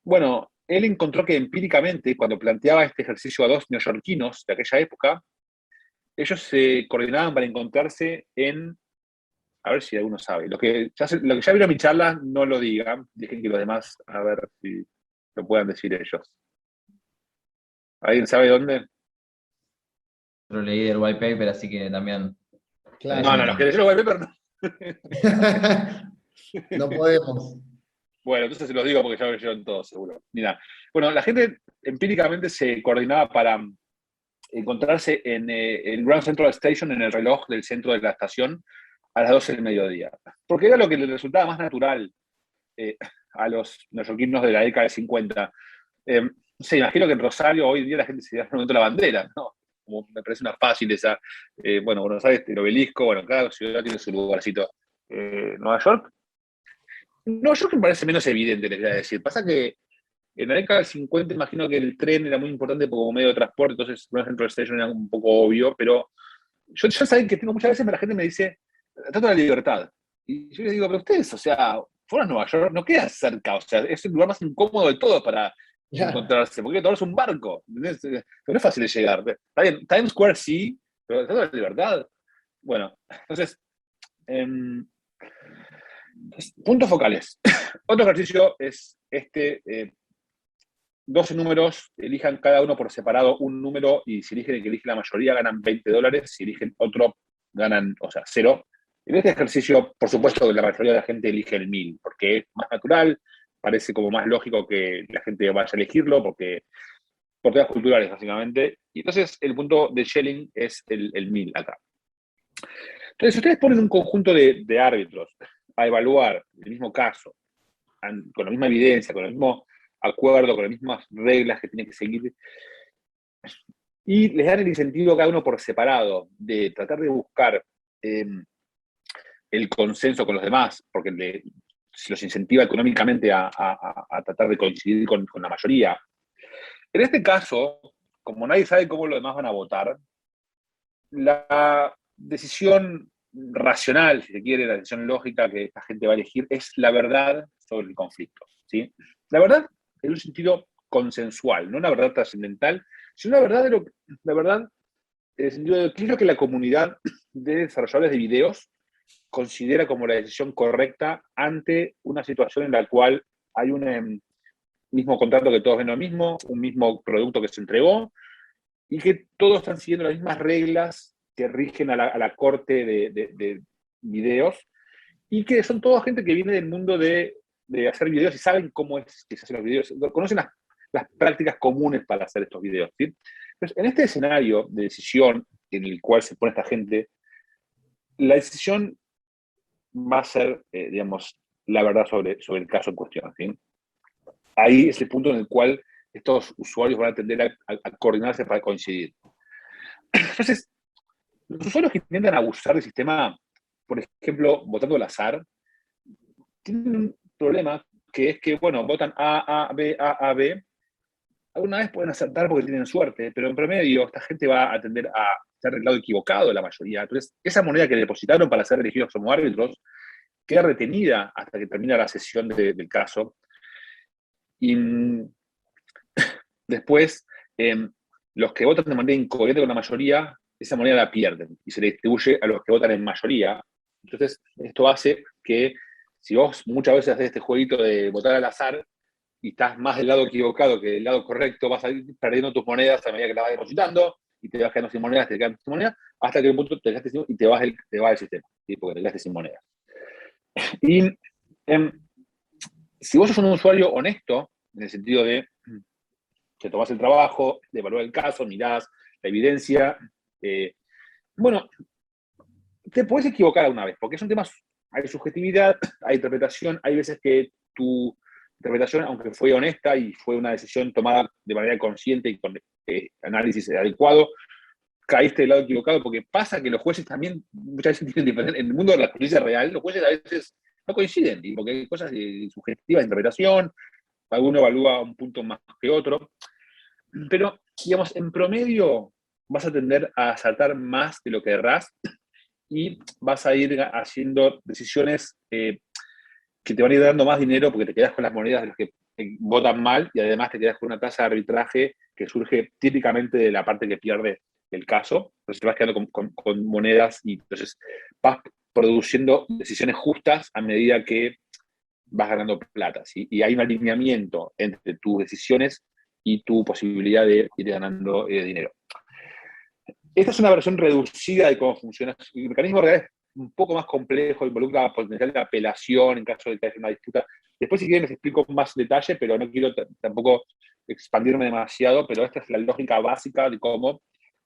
bueno, él encontró que empíricamente, cuando planteaba este ejercicio a dos neoyorquinos de aquella época, ellos se coordinaban para encontrarse a ver si alguno sabe. Lo que ya vieron mi charla, no lo digan, dejen que los demás, a ver si lo puedan decir ellos. ¿Alguien sabe dónde? Lo leí del white paper, así que también. Claro. No, los que leyeron el white paper no. No podemos. Bueno, entonces se los digo porque ya lo leyeron todos, seguro. Mira, bueno, la gente empíricamente se coordinaba para encontrarse en el Grand Central Station, en el reloj del centro de la estación, a las 12 del mediodía. Porque era lo que les resultaba más natural a los neoyorquinos de la década de 50. No sé, imagino que en Rosario hoy día la gente se da el momento de la bandera, ¿no? Como me parece una fácil esa. Bueno, Buenos Aires, el Obelisco, bueno, cada ciudad tiene su lugarcito. Nueva York me parece menos evidente, les voy a decir. Pasa que en la década del 50 imagino que el tren era muy importante como medio de transporte, entonces Grand Central Station era un poco obvio, pero yo ya saben que tengo muchas veces la gente me dice, trato de la libertad. Y yo les digo, pero ustedes, o sea, fuera a Nueva York, no queda cerca, o sea, es el lugar más incómodo de todo para encontrarse, porque tomarse un barco, ¿entendés? Pero no es fácil de llegar. Está bien, Times Square sí, pero trato de la libertad. Bueno, entonces, puntos focales. Otro ejercicio es 12 números, elijan cada uno por separado un número y si eligen el que elige la mayoría ganan $20, si eligen otro ganan, o sea, 0. En este ejercicio, por supuesto, la mayoría de la gente elige el 1000, porque es más natural, parece como más lógico que la gente vaya a elegirlo, porque por temas culturales, básicamente. Y entonces el punto de Schelling es el 1000 acá. Entonces, si ustedes ponen un conjunto de árbitros a evaluar el mismo caso, con la misma evidencia, con el mismo acuerdo, con las mismas reglas que tienen que seguir, y les dan el incentivo a cada uno por separado de tratar de buscar el consenso con los demás, porque se los incentiva económicamente a tratar de coincidir con la mayoría. En este caso, como nadie sabe cómo los demás van a votar, la decisión racional, si se quiere, la decisión lógica que esta gente va a elegir es la verdad sobre el conflicto, ¿sí? La verdad en un sentido consensual, no una verdad trascendental, sino una verdad la verdad en el sentido de qué es lo que la comunidad de desarrolladores de videos considera como la decisión correcta ante una situación en la cual hay un mismo contrato que todos ven lo mismo, un mismo producto que se entregó, y que todos están siguiendo las mismas reglas que rigen a la corte de videos, y que son toda gente que viene del mundo de hacer videos y saben cómo es que se hacen los videos, conocen las prácticas comunes para hacer estos videos, ¿sí? Entonces, en este escenario de decisión en el cual se pone esta gente, la decisión va a ser, digamos, la verdad sobre el caso en cuestión, ¿sí? Ahí es el punto en el cual estos usuarios van a tender a coordinarse para coincidir. Entonces, Los usuarios que intentan abusar del sistema, por ejemplo, votando al azar, tienen un problema que es que, bueno, votan A, B. Alguna vez pueden acertar porque tienen suerte, pero en promedio esta gente va a tender a estar del lado equivocado de la mayoría. Entonces, esa moneda que depositaron para ser elegidos como árbitros queda retenida hasta que termina la sesión del caso. Y después, los que votan de manera incoherente con la mayoría, esa moneda la pierden y se le distribuye a los que votan en mayoría. Entonces, esto hace que si vos muchas veces haces este jueguito de votar al azar y estás más del lado equivocado que del lado correcto, vas a ir perdiendo tus monedas a medida que las vas depositando y te vas quedando sin monedas, te quedan sin monedas, hasta que en un punto te quedaste sin y te vas del sistema, ¿sí? Porque te quedaste sin monedas. Y si vos sos un usuario honesto, en el sentido de que tomás el trabajo, de evaluar el caso, mirás la evidencia, bueno, te podés equivocar alguna vez, porque son temas, hay subjetividad, hay interpretación, hay veces que tu interpretación, aunque fue honesta y fue una decisión tomada de manera consciente y con análisis adecuado, caíste del lado equivocado, porque pasa que los jueces también muchas veces tienen diferentes, en el mundo de la justicia real, los jueces a veces no coinciden, porque hay cosas subjetivas de interpretación, alguno evalúa un punto más que otro, pero, digamos, en promedio vas a tender a acertar más de lo que errás y vas a ir haciendo decisiones que te van a ir dando más dinero porque te quedas con las monedas de los que votan mal y además te quedas con una tasa de arbitraje que surge típicamente de la parte que pierde el caso. Entonces te vas quedando con monedas y entonces vas produciendo decisiones justas a medida que vas ganando plata, ¿sí? Y hay un alineamiento entre tus decisiones y tu posibilidad de ir ganando dinero. Esta es una versión reducida de cómo funciona. El mecanismo real es un poco más complejo, involucra potencial de apelación en caso de que haya una disputa. Después, si quieren, les explico más detalle, pero no quiero tampoco expandirme demasiado, pero esta es la lógica básica de cómo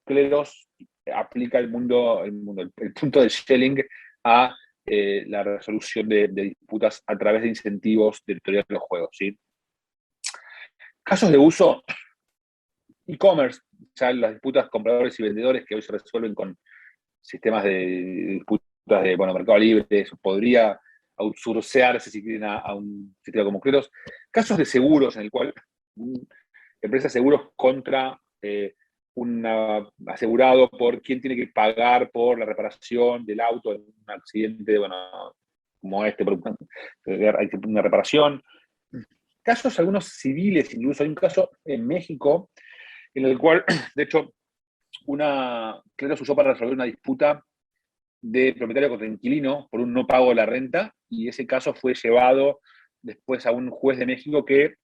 Kleros aplica el punto de Schelling a la resolución de disputas a través de incentivos de teoría de los juegos, ¿sí? Casos de uso, e-commerce, ya las disputas compradores y vendedores que hoy se resuelven con sistemas de disputas de Mercado Libre, eso podría outsourcearse si quieren a un sistema como Kleros. Casos de seguros en el cual empresas de seguros contra un asegurado por quién tiene que pagar por la reparación del auto en un accidente, como este, hay una reparación. Casos algunos civiles, incluso hay un caso en México en el cual, de hecho, Kleros usó para resolver una disputa de propietario contra inquilino por un no pago de la renta, y ese caso fue llevado después a un juez de México que,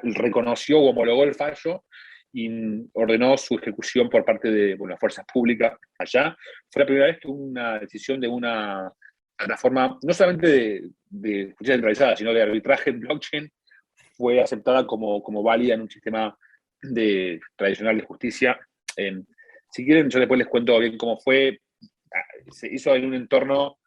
reconoció o homologó el fallo y ordenó su ejecución por parte de las fuerzas públicas allá. Fue la primera vez que hubo una decisión de una plataforma, no solamente de justicia centralizada, sino de arbitraje en blockchain, fue aceptada como válida en un sistema tradicional de justicia. Si quieren, yo después les cuento bien cómo fue. Se hizo en un entorno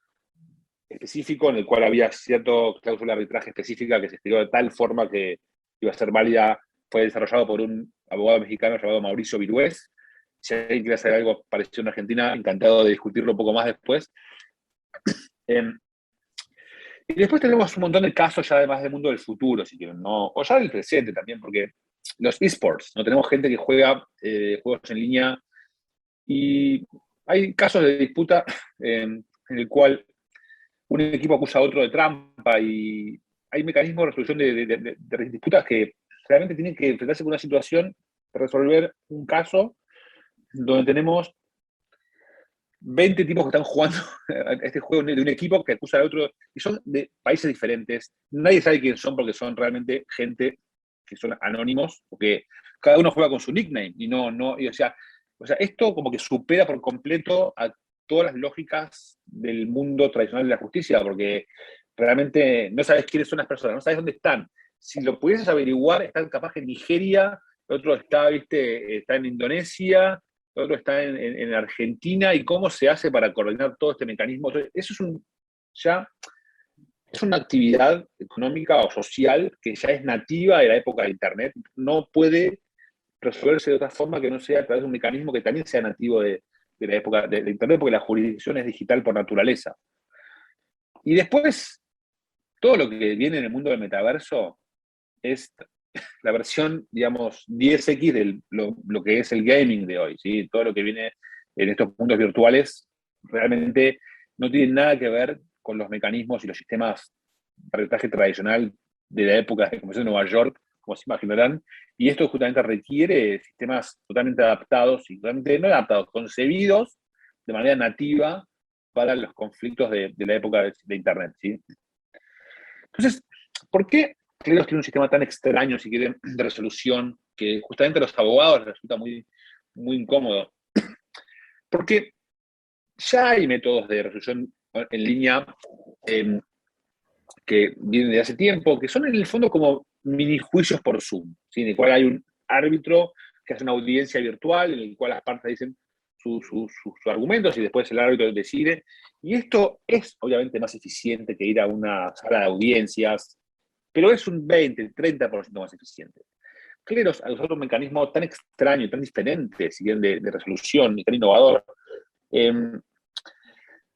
específico en el cual había cierta cláusula de arbitraje específica que se estiró de tal forma que iba a ser válida. Fue desarrollado por un abogado mexicano llamado Mauricio Virués. Si alguien quiere hacer algo parecido en Argentina, encantado de discutirlo un poco más después. Y después tenemos un montón de casos ya además del mundo del futuro, si quieren, ¿no? O ya del presente también, porque los esports, ¿no? Tenemos gente que juega juegos en línea y hay casos de disputa en el cual un equipo acusa a otro de trampa y hay mecanismos de resolución de disputas que realmente tienen que enfrentarse con una situación de resolver un caso donde tenemos 20 tipos que están jugando este juego de un equipo que acusa al otro, y son de países diferentes. Nadie sabe quiénes son porque son realmente gente que son anónimos, porque cada uno juega con su nickname, o sea, esto como que supera por completo a todas las lógicas del mundo tradicional de la justicia, porque realmente no sabes quiénes son las personas, no sabes dónde están. Si lo pudieses averiguar, están capaz en Nigeria, el otro está en Indonesia, el otro está en Argentina, y cómo se hace para coordinar todo este mecanismo. Entonces, eso es una actividad económica o social que ya es nativa de la época de Internet. No puede resolverse de otra forma que no sea a través de un mecanismo que también sea nativo de de la época de Internet, porque la jurisdicción es digital por naturaleza. Y después, todo lo que viene en el mundo del metaverso es la versión, digamos, 10X de lo que es el gaming de hoy, ¿sí? Todo lo que viene en estos mundos virtuales realmente no tiene nada que ver con los mecanismos y los sistemas de arbitraje tradicional de la época de Comercio de Nueva York, como se imaginarán, y esto justamente requiere sistemas totalmente adaptados, y totalmente, no adaptados, concebidos de manera nativa para los conflictos de la época de Internet, ¿sí? Entonces, ¿por qué Cleros tiene un sistema tan extraño, si quieren, de resolución, que justamente a los abogados les resulta muy, muy incómodo? Porque ya hay métodos de resolución en línea eh, que vienen de hace tiempo, que son en el fondo como mini juicios por Zoom, ¿sí? En el cual hay un árbitro que hace una audiencia virtual en el cual las partes dicen sus argumentos y después el árbitro decide. Y esto es obviamente más eficiente que ir a una sala de audiencias, pero es un 20, 30% más eficiente. Cleros, al usar un mecanismo tan extraño, tan diferente, si bien de resolución y tan innovador, eh,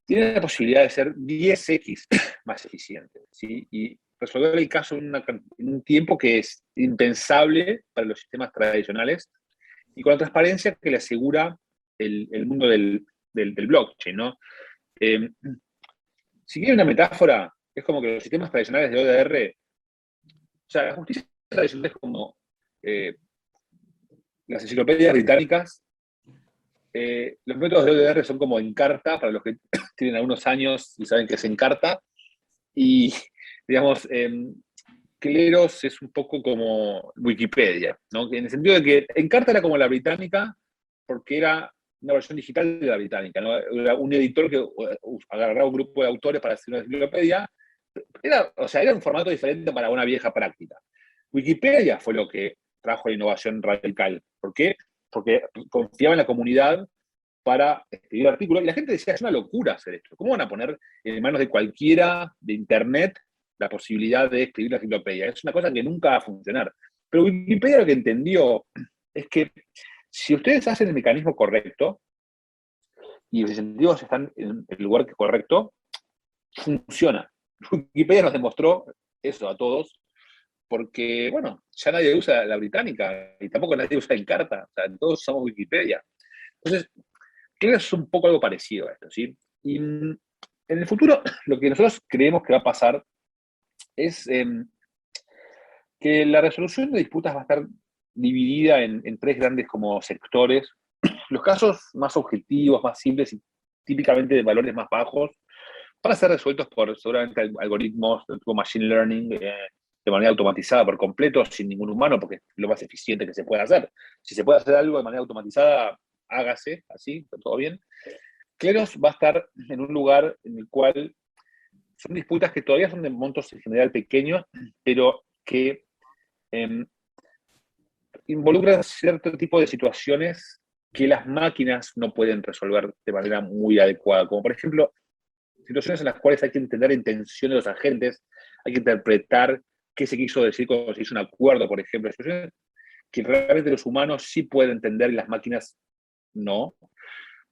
tiene la posibilidad de ser 10x más eficiente, ¿sí? Y resolver el caso en un tiempo que es impensable para los sistemas tradicionales y con la transparencia que le asegura el mundo del blockchain, ¿no? Si quiere una metáfora, es como que los sistemas tradicionales de ODR, o sea, la justicia tradicional es como las enciclopedias británicas. Los métodos de ODR son como Encarta, para los que tienen algunos años y saben que es Encarta. Y, digamos, Cleros es un poco como Wikipedia, ¿no? En el sentido de que Encarta era como la británica, porque era una versión digital de la británica, ¿no? Era un editor que agarraba un grupo de autores para hacer una enciclopedia. O sea, era un formato diferente para una vieja práctica. Wikipedia fue lo que trajo la innovación radical. ¿Por qué? Porque confiaba en la comunidad para escribir artículos, y la gente decía, es una locura hacer esto. ¿Cómo van a poner en manos de cualquiera de Internet la posibilidad de escribir la enciclopedia? Es una cosa que nunca va a funcionar. Pero Wikipedia lo que entendió es que si ustedes hacen el mecanismo correcto y los incentivos están en el lugar correcto, funciona. Wikipedia nos demostró eso a todos, porque, bueno, ya nadie usa la británica y tampoco nadie usa Encarta, o sea, todos usamos Wikipedia. Entonces, creo que es un poco algo parecido a esto, ¿sí? Y en el futuro, lo que nosotros creemos que va a pasar es que la resolución de disputas va a estar dividida en tres grandes como sectores. Los casos más objetivos, más simples y típicamente de valores más bajos, van a ser resueltos por seguramente algoritmos tipo machine learning de manera automatizada por completo, sin ningún humano, porque es lo más eficiente que se puede hacer. Si se puede hacer algo de manera automatizada, hágase así, todo bien. Cleros va a estar en un lugar en el cual son disputas que todavía son de montos en general pequeños, pero que involucran cierto tipo de situaciones que las máquinas no pueden resolver de manera muy adecuada, como por ejemplo situaciones en las cuales hay que entender la intención de los agentes, hay que interpretar qué se quiso decir cuando se hizo un acuerdo, por ejemplo, situaciones que realmente los humanos sí pueden entender y las máquinas no.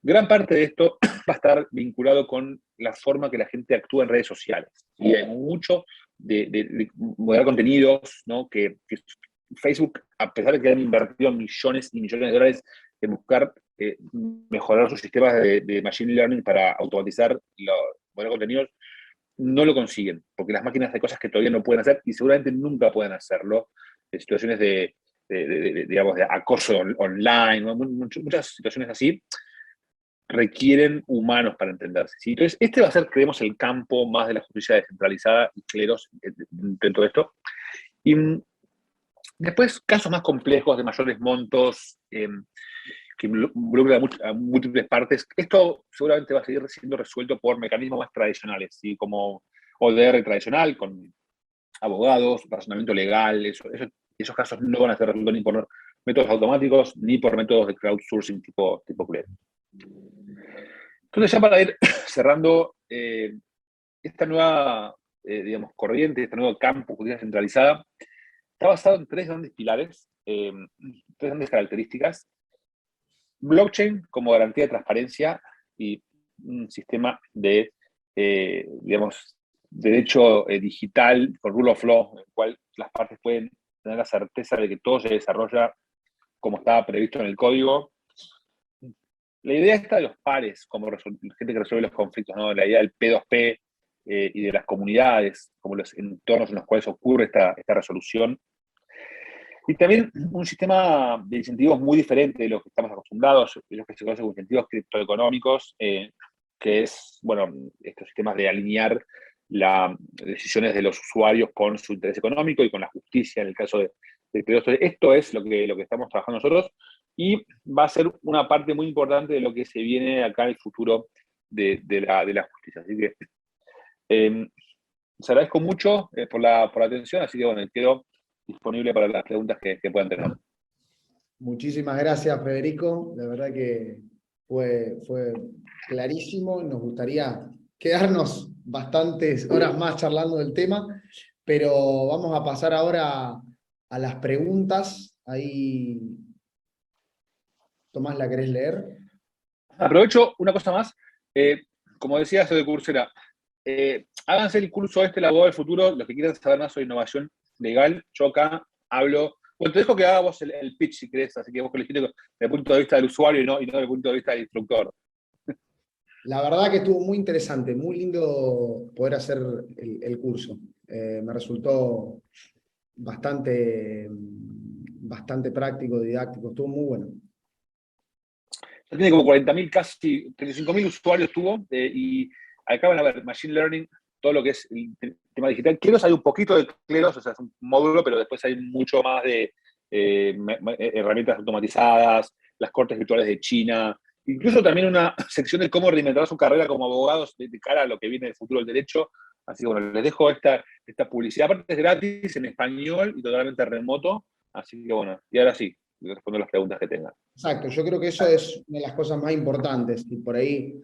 Gran parte de esto va a estar vinculado con la forma que la gente actúa en redes sociales. Y hay mucho de moderar contenidos, ¿no? Que Facebook, a pesar de que han invertido millones y millones de dólares en buscar mejorar sus sistemas de machine learning para automatizar los moderar contenidos, no lo consiguen, porque las máquinas hay cosas que todavía no pueden hacer y seguramente nunca pueden hacerlo. En situaciones digamos, de acoso online, ¿no? Muchas situaciones así requieren humanos para entenderse, ¿sí? Entonces, este va a ser, creemos, el campo más de la justicia descentralizada y Cleros dentro de esto. Y después, casos más complejos, de mayores montos, que involucran a múltiples partes. Esto seguramente va a seguir siendo resuelto por mecanismos más tradicionales, ¿sí? Como ODR tradicional, con abogados, razonamiento legal. Esos casos no van a ser resueltos ni por métodos automáticos ni por métodos de crowdsourcing tipo Cleros. Entonces, ya para ir cerrando, esta nueva, digamos, corriente, este nuevo campo de justicia centralizada, está basado en tres grandes pilares, tres grandes características. blockchain como garantía de transparencia y un sistema de, digamos, derecho digital con rule of law, en el cual las partes pueden tener la certeza de que todo se desarrolla como estaba previsto en el código. La idea está de los pares, como gente que resuelve los conflictos, ¿no? La idea del P2P y de las comunidades, como los entornos en los cuales ocurre esta resolución. Y también un sistema de incentivos muy diferente de los que estamos acostumbrados, de los que se conocen como incentivos criptoeconómicos, que es, bueno, estos sistemas de alinear las decisiones de los usuarios con su interés económico y con la justicia en el caso de P2P. Esto es lo que estamos trabajando nosotros y va a ser una parte muy importante de lo que se viene acá en el futuro de la justicia. Así que les agradezco mucho por la atención, así que bueno, quedo disponible para las preguntas que puedan tener. Muchísimas gracias, Federico. La verdad que fue clarísimo. Nos gustaría quedarnos bastantes horas más charlando del tema, pero vamos a pasar ahora a las preguntas. Ahí, Tomás, ¿la querés leer? Aprovecho una cosa más. Como decía, soy de Coursera. Háganse el curso la abogado del futuro, los que quieran saber más sobre innovación legal. Yo acá hablo. Bueno, te dejo que hagas vos el pitch si querés, así que vos elegiste desde el punto de vista del usuario y no desde el punto de vista del instructor. La verdad que estuvo muy interesante, muy lindo poder hacer el curso. Me resultó bastante práctico, didáctico, estuvo muy bueno. Ya tiene como 40.000, casi 35.000 usuarios tuvo, y acá van a ver Machine Learning, todo lo que es el tema digital. Cleros hay un poquito de Cleros, o sea, es un módulo, pero después hay mucho más de herramientas automatizadas, las cortes virtuales de China, incluso también una sección de cómo reinventar su carrera como abogados de cara a lo que viene del futuro del derecho. Así que bueno, les dejo esta publicidad. Aparte es gratis, en español y totalmente remoto. Así que bueno, y ahora sí, respondo las preguntas que tengan. Exacto, yo creo que eso es una de las cosas más importantes, y por ahí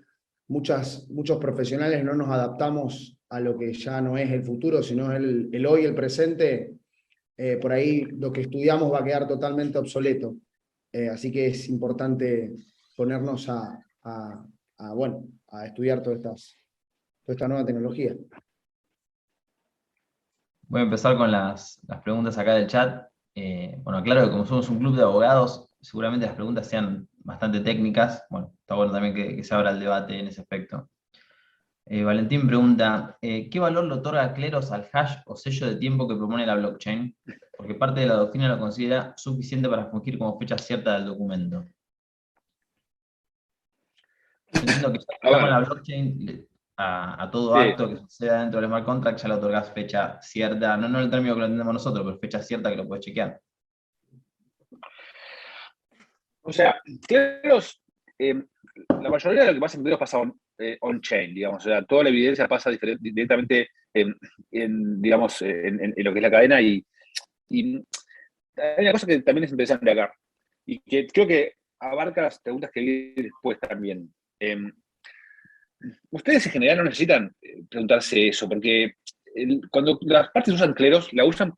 muchos profesionales no nos adaptamos a lo que ya no es el futuro, sino el hoy, el presente. Por ahí lo que estudiamos va a quedar totalmente obsoleto. Así que es importante ponernos a estudiar toda esta nueva tecnología. Voy a empezar con las preguntas acá del chat. Bueno, claro que como somos un club de abogados, seguramente las preguntas sean bastante técnicas. Bueno, está bueno también que se abra el debate en ese aspecto. Valentín pregunta, ¿qué valor le otorga Cleros al hash o sello de tiempo que propone la blockchain? Porque parte de la doctrina lo considera suficiente para fungir como fecha cierta del documento. Entiendo que ya con la blockchain, a todo acto que suceda dentro del smart contract, ya le otorgás fecha cierta, no el término que lo entendemos nosotros, pero fecha cierta que lo puedes chequear. O sea, Cleros, la mayoría de lo que pasa en Cleros pasa on-chain, digamos. O sea, toda la evidencia pasa directamente digamos, en lo que es la cadena, y hay una cosa que también es interesante acá, y que creo que abarca las preguntas que vienen después también. Ustedes en general no necesitan preguntarse eso, porque cuando las partes usan Cleros, la usan,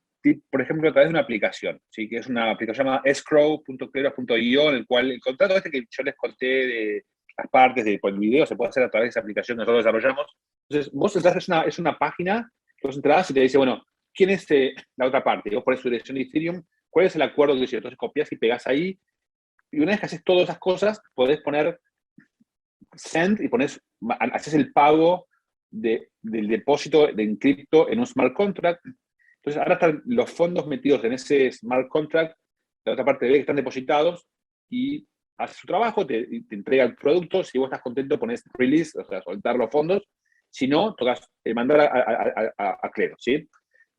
por ejemplo, a través de una aplicación, ¿sí? Que es una aplicación llamada escrow.cleros.io, en el cual el contrato que yo les conté de las partes por el video se puede hacer a través de esa aplicación que nosotros desarrollamos. Entonces, vos entras, es una página, vos entras y te dice, bueno, ¿quién es la otra parte? Y vos pones su dirección de Ethereum, ¿cuál es el acuerdo que hicieron? Entonces copias y pegas ahí, y una vez que haces todas esas cosas, podés poner send y haces el pago del depósito en cripto en un smart contract. Entonces ahora están los fondos metidos en ese smart contract, la otra parte ve que están depositados y hace su trabajo, te entrega el producto. Si vos estás contento, pones release, o sea, soltar los fondos. Si no, tocas mandar a Cleros, ¿sí?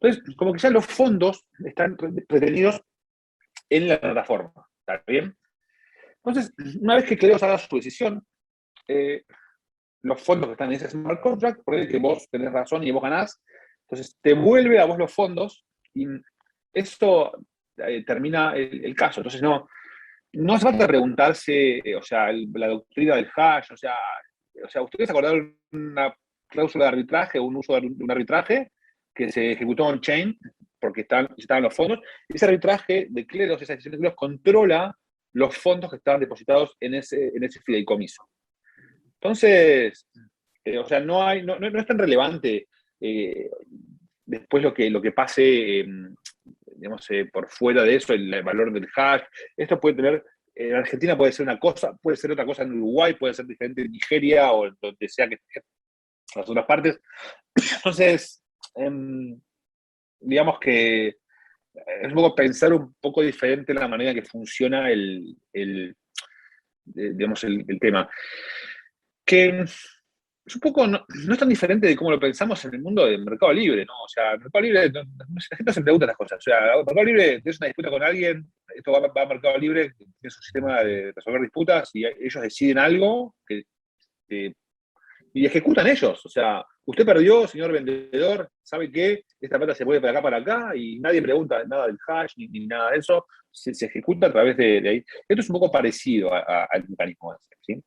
Entonces, como que ya los fondos están retenidos en la plataforma, ¿está bien? Entonces, una vez que Cleros haga su decisión, los fondos que están en ese smart contract, por el que vos tenés razón y vos ganás, entonces te vuelve a vos los fondos y esto termina el caso. Entonces no hace falta preguntarse, o sea, la doctrina del hash, o sea, ustedes acordaron una cláusula de arbitraje o un uso de un arbitraje que se ejecutó on-chain porque estaban los fondos. Ese arbitraje de Cleros, esa decisión de Cleros, controla los fondos que estaban depositados en ese fideicomiso. Entonces, o sea, no es tan relevante después lo que pase, digamos, por fuera de eso, el valor del hash. Esto puede tener, en Argentina puede ser una cosa, puede ser otra cosa en Uruguay, puede ser diferente en Nigeria o en donde sea que esté, en las otras partes. Entonces, digamos que es un poco pensar un poco diferente la manera que funciona digamos, el tema. Que es un poco, no es tan diferente de cómo lo pensamos en el mundo del Mercado Libre, ¿no? O sea, el Mercado Libre, la gente no se pregunta las cosas. O sea, el Mercado Libre, tienes una disputa con alguien, esto va a Mercado Libre, tiene su sistema de resolver disputas, y ellos deciden algo y ejecutan ellos. O sea, usted perdió, señor vendedor, ¿sabe qué? Esta plata se mueve para acá, y nadie pregunta nada del hash, ni nada de eso. Se ejecuta a través de ahí. Esto es un poco parecido al mecanismo ese, ¿sí?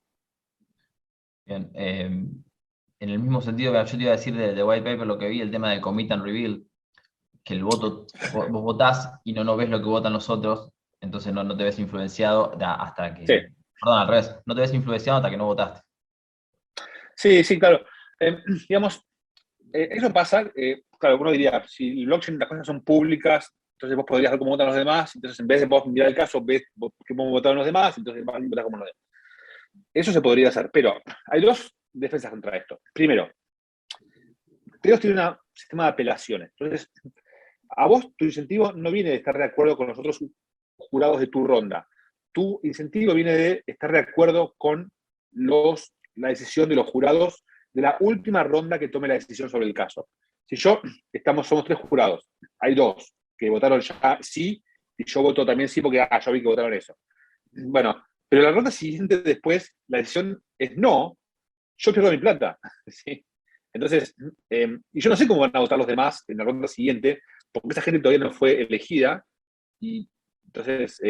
Bien, en el mismo sentido, yo te iba a decir de white paper lo que vi, el tema de commit and reveal, que el voto, vos votás y no ves lo que votan los otros, entonces no te ves influenciado hasta que... Sí. Perdón, al revés, no te ves influenciado hasta que no votaste. Sí, claro. Digamos, eso pasa, claro, uno diría, si el blockchain las cosas son públicas, entonces vos podrías ver cómo votan los demás, entonces en vez de vos mirar el caso, ves cómo votaron los demás, entonces vas a votar como los demás. Eso se podría hacer, pero hay dos defensas contra esto. Primero, Teos tiene un sistema de apelaciones. Entonces, a vos tu incentivo no viene de estar de acuerdo con los otros jurados de tu ronda. Tu incentivo viene de estar de acuerdo con la decisión de los jurados de la última ronda que tome la decisión sobre el caso. Si somos 3 jurados, hay 2 que votaron ya sí, y yo voto también sí porque ya vi que votaron eso. Bueno, pero la ronda siguiente después, la decisión es no, yo pierdo mi plata. ¿Sí? Entonces, y yo no sé cómo van a votar los demás en la ronda siguiente, porque esa gente todavía no fue elegida. Y entonces,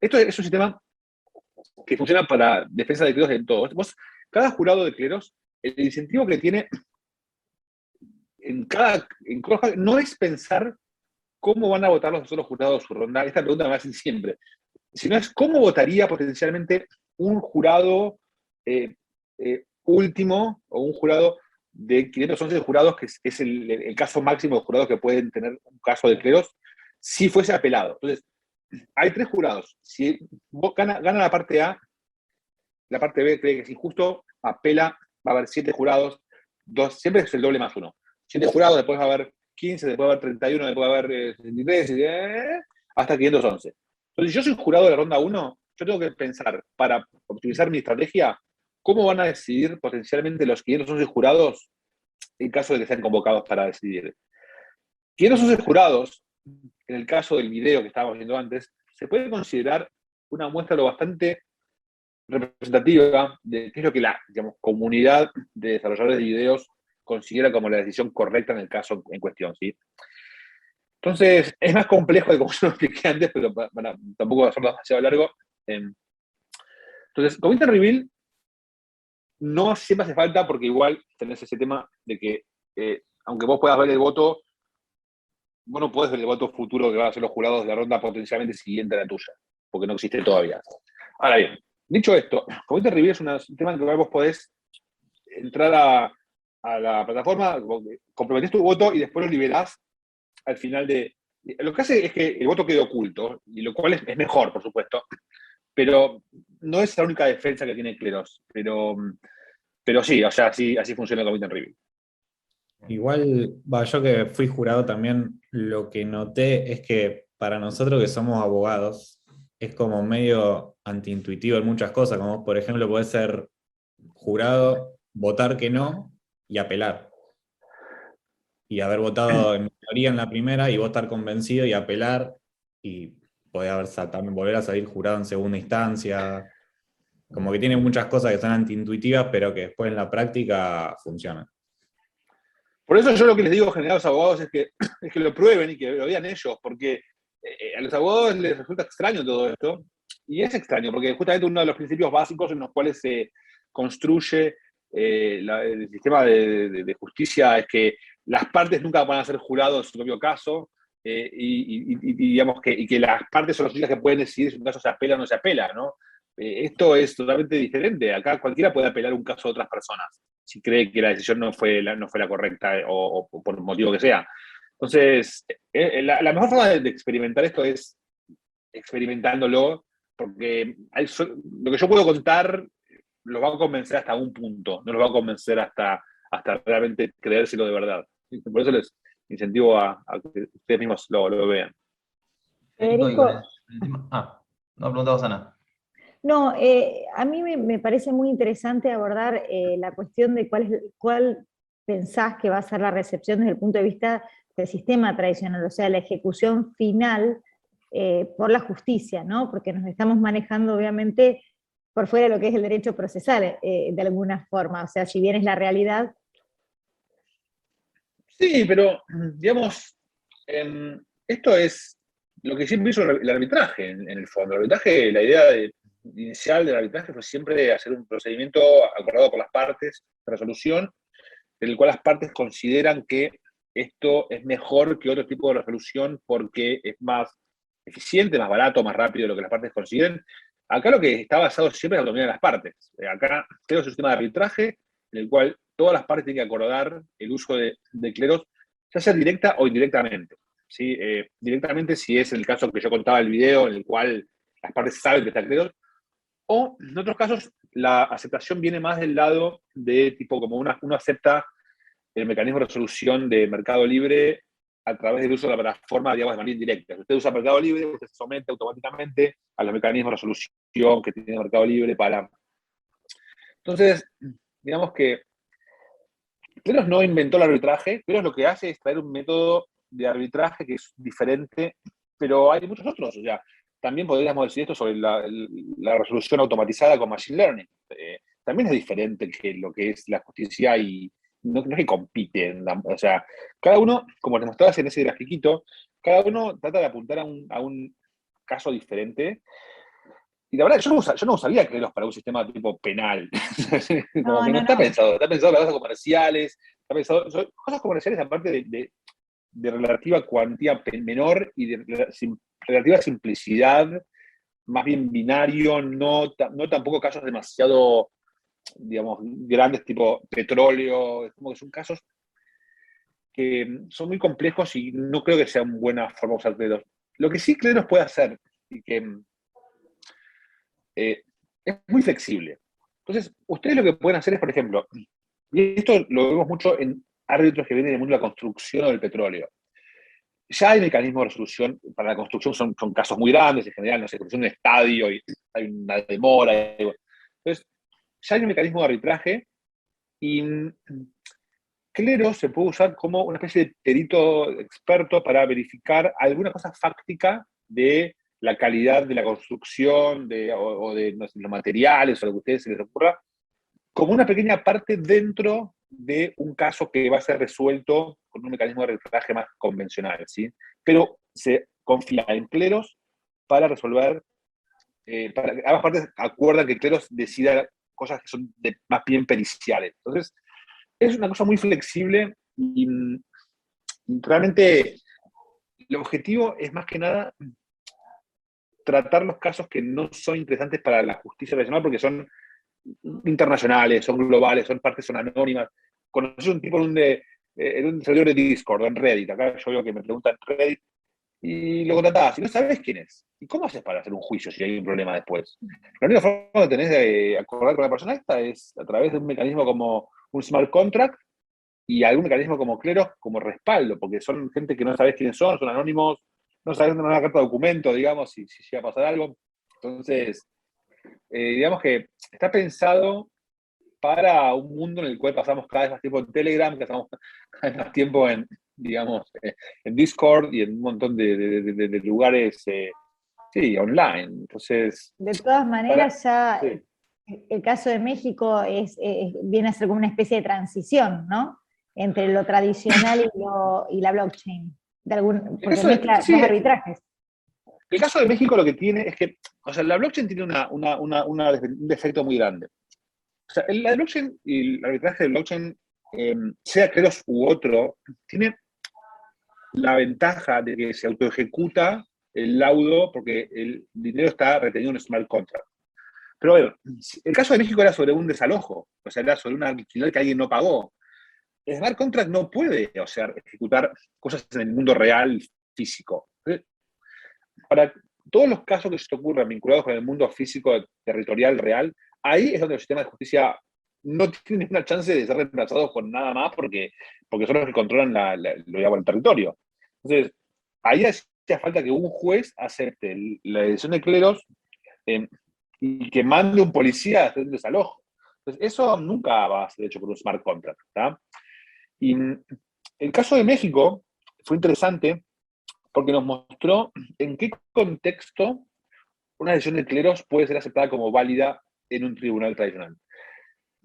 esto es un sistema que funciona para defensa de cleros de todos. Cada jurado de cleros, el incentivo que tiene en Crowdhack no es pensar cómo van a votar los otros jurados de su ronda. Esta pregunta me hacen siempre. Sino es cómo votaría potencialmente un jurado último o un jurado de 511 jurados, que es el caso máximo de jurados que pueden tener un caso de cleros, si fuese apelado. Entonces, hay 3 jurados. Si gana la parte A, la parte B cree que es injusto, apela, va a haber 7 jurados, siempre es el doble más 1. 7 jurados, después va a haber 15, después va a haber 31, después va a haber 63, hasta 511. Entonces, si yo soy jurado de la ronda 1, yo tengo que pensar, para optimizar mi estrategia, cómo van a decidir potencialmente los 511 jurados en caso de que sean convocados para decidir. 511 jurados, en el caso del video que estábamos viendo antes, se puede considerar una muestra lo bastante representativa de qué es lo que la, digamos, comunidad de desarrolladores de videos considera como la decisión correcta en el caso en cuestión, ¿sí? Entonces, es más complejo de como yo lo expliqué antes, pero tampoco va a ser demasiado largo. Entonces, Commit and Reveal no siempre hace falta porque igual tenés ese tema de que, aunque vos puedas ver el voto, vos no podés ver el voto futuro que van a hacer los jurados de la ronda potencialmente siguiente a la tuya, porque no existe todavía. Ahora bien, dicho esto, Commit and Reveal es un tema en el que vos podés entrar a la plataforma, comprometés tu voto y después lo liberás al final de... Lo que hace es que el voto quede oculto, y lo cual es mejor, por supuesto, pero no es la única defensa que tiene Cleros. Pero sí, o sea, así funciona el Commit and Reveal. Igual, yo que fui jurado también, lo que noté es que para nosotros que somos abogados, es como medio antiintuitivo en muchas cosas, como por ejemplo podés ser jurado, votar que no y apelar. Y haber votado en mayoría en la primera y vos estar convencido y apelar y poder también volver a salir jurado en segunda instancia. Como que tiene muchas cosas que son antiintuitivas, pero que después en la práctica funcionan. Por eso yo lo que les digo en general a los abogados es que lo prueben y que lo vean ellos, porque a los abogados les resulta extraño todo esto. Y es extraño, porque justamente uno de los principios básicos en los cuales se construye el sistema de justicia es que las partes nunca van a ser jurados en su propio caso, digamos que las partes son las únicas que pueden decidir si un caso se apela o no se apela, ¿no? Esto es totalmente diferente. Acá cualquiera puede apelar un caso de otras personas si cree que la decisión no fue la correcta o por el motivo que sea. Entonces, la mejor forma de experimentar esto es experimentándolo, porque lo que yo puedo contar los va a convencer hasta un punto, no los va a convencer hasta realmente creérselo de verdad. Por eso les incentivo a que ustedes mismos lo vean. Federico, y Federico, con el tema... no, preguntabas, Ana. no, a mí me parece muy interesante abordar la cuestión de cuál pensás que va a ser la recepción desde el punto de vista del sistema tradicional, o sea, la ejecución final por la justicia, ¿no? Porque nos estamos manejando, obviamente, por fuera de lo que es el derecho procesal, de alguna forma, o sea, si bien es la realidad. Sí, pero, digamos, esto es lo que siempre hizo el arbitraje, en el fondo. El arbitraje, la idea inicial del arbitraje fue siempre hacer un procedimiento acordado por las partes de resolución, en el cual las partes consideran que esto es mejor que otro tipo de resolución porque es más eficiente, más barato, más rápido de lo que las partes consideren. Acá lo que está basado siempre es la autonomía de las partes. Acá creo que es un sistema de arbitraje en el cual todas las partes tienen que acordar el uso de cleros, ya sea directa o indirectamente. ¿Sí? Directamente, si es el caso que yo contaba el video, en el cual las partes saben que está cleros, o en otros casos la aceptación viene más del lado de tipo como uno acepta el mecanismo de resolución de Mercado Libre a través del uso de la plataforma, digamos, de manera indirecta. Si usted usa Mercado Libre, usted se somete automáticamente a los mecanismos de resolución que tiene Mercado Libre para... Entonces, digamos que Kleros no inventó el arbitraje, Kleros lo que hace es traer un método de arbitraje que es diferente, pero hay muchos otros. O sea, también podríamos decir esto sobre la resolución automatizada con Machine Learning. También es diferente que lo que es la justicia y no es que compiten. O sea, cada uno, como les mostraba en ese grafiquito, cada uno trata de apuntar a un caso diferente. Y la verdad, yo no usaría Kleros para un sistema tipo penal. Como que no está pensado. Está pensado para cosas comerciales, está pensado. Son cosas comerciales aparte de relativa cuantía menor y de relativa simplicidad, más bien binario, no tampoco casos demasiado, digamos, grandes, tipo petróleo. Es como que son casos que son muy complejos y no creo que sea una buena forma de usar Kleros. Lo que sí Kleros puede hacer, y que es muy flexible. Entonces, ustedes lo que pueden hacer es, por ejemplo, y esto lo vemos mucho en árbitros que vienen del mundo de la construcción o del petróleo. Ya hay mecanismos de resolución, para la construcción son casos muy grandes, en general, no sé, construcción de un estadio y hay una demora. Entonces, ya hay un mecanismo de arbitraje y Kleros se puede usar como una especie de perito experto para verificar alguna cosa fáctica de la calidad de la construcción o de no sé, los materiales o lo que a ustedes se les ocurra, como una pequeña parte dentro de un caso que va a ser resuelto con un mecanismo de arbitraje más convencional, ¿sí? Pero se confía en Kleros para resolver, para que ambas partes acuerdan que Kleros decida cosas que son más bien periciales. Entonces, es una cosa muy flexible y realmente el objetivo es más que nada tratar los casos que no son interesantes para la justicia tradicional porque son internacionales, son globales, son partes, son anónimas. Conoces un tipo en un servidor de Discord o en Reddit, acá yo veo que me preguntan en Reddit, y lo contratás, y no sabes quién es. ¿Y cómo haces para hacer un juicio si hay un problema después? La única forma que tenés de acordar con la persona esta es a través de un mecanismo como un smart contract y algún mecanismo como Kleros como respaldo, porque son gente que no sabes quiénes son anónimos, no sabes dónde van a carta de documento, digamos, si llega a pasar algo. Entonces, digamos que está pensado para un mundo en el cual pasamos cada vez más tiempo en Telegram, que pasamos cada vez más tiempo digamos, en Discord y en un montón de lugares, sí, online. Entonces, De todas maneras, ya sí. el caso de México viene a ser como una especie de transición, ¿no? Entre lo tradicional y la blockchain. Porque mezcla Sí, dos arbitrajes. el caso de México lo que tiene es que, o sea, la blockchain tiene un defecto muy grande. O sea, la blockchain y el arbitraje de blockchain, sea Kleros u otro, tiene la ventaja de que se autoejecuta el laudo porque el dinero está retenido en un smart contract. Pero bueno, el caso de México era sobre un desalojo, o sea, era sobre un alquiler que alguien no pagó. El smart contract no puede, o sea, ejecutar cosas en el mundo real, físico. Para todos los casos que se te ocurran vinculados con el mundo físico, territorial, real, ahí es donde los sistemas de justicia no tienen ninguna chance de ser reemplazados con nada más porque son los que controlan el territorio. Entonces, ahí hacía falta que un juez acepte la decisión de cleros y que mande un policía a hacer un desalojo. Entonces, eso nunca va a ser hecho por un smart contract. ¿Tá? Y el caso de México fue interesante porque nos mostró en qué contexto una decisión de cleros puede ser aceptada como válida en un tribunal tradicional.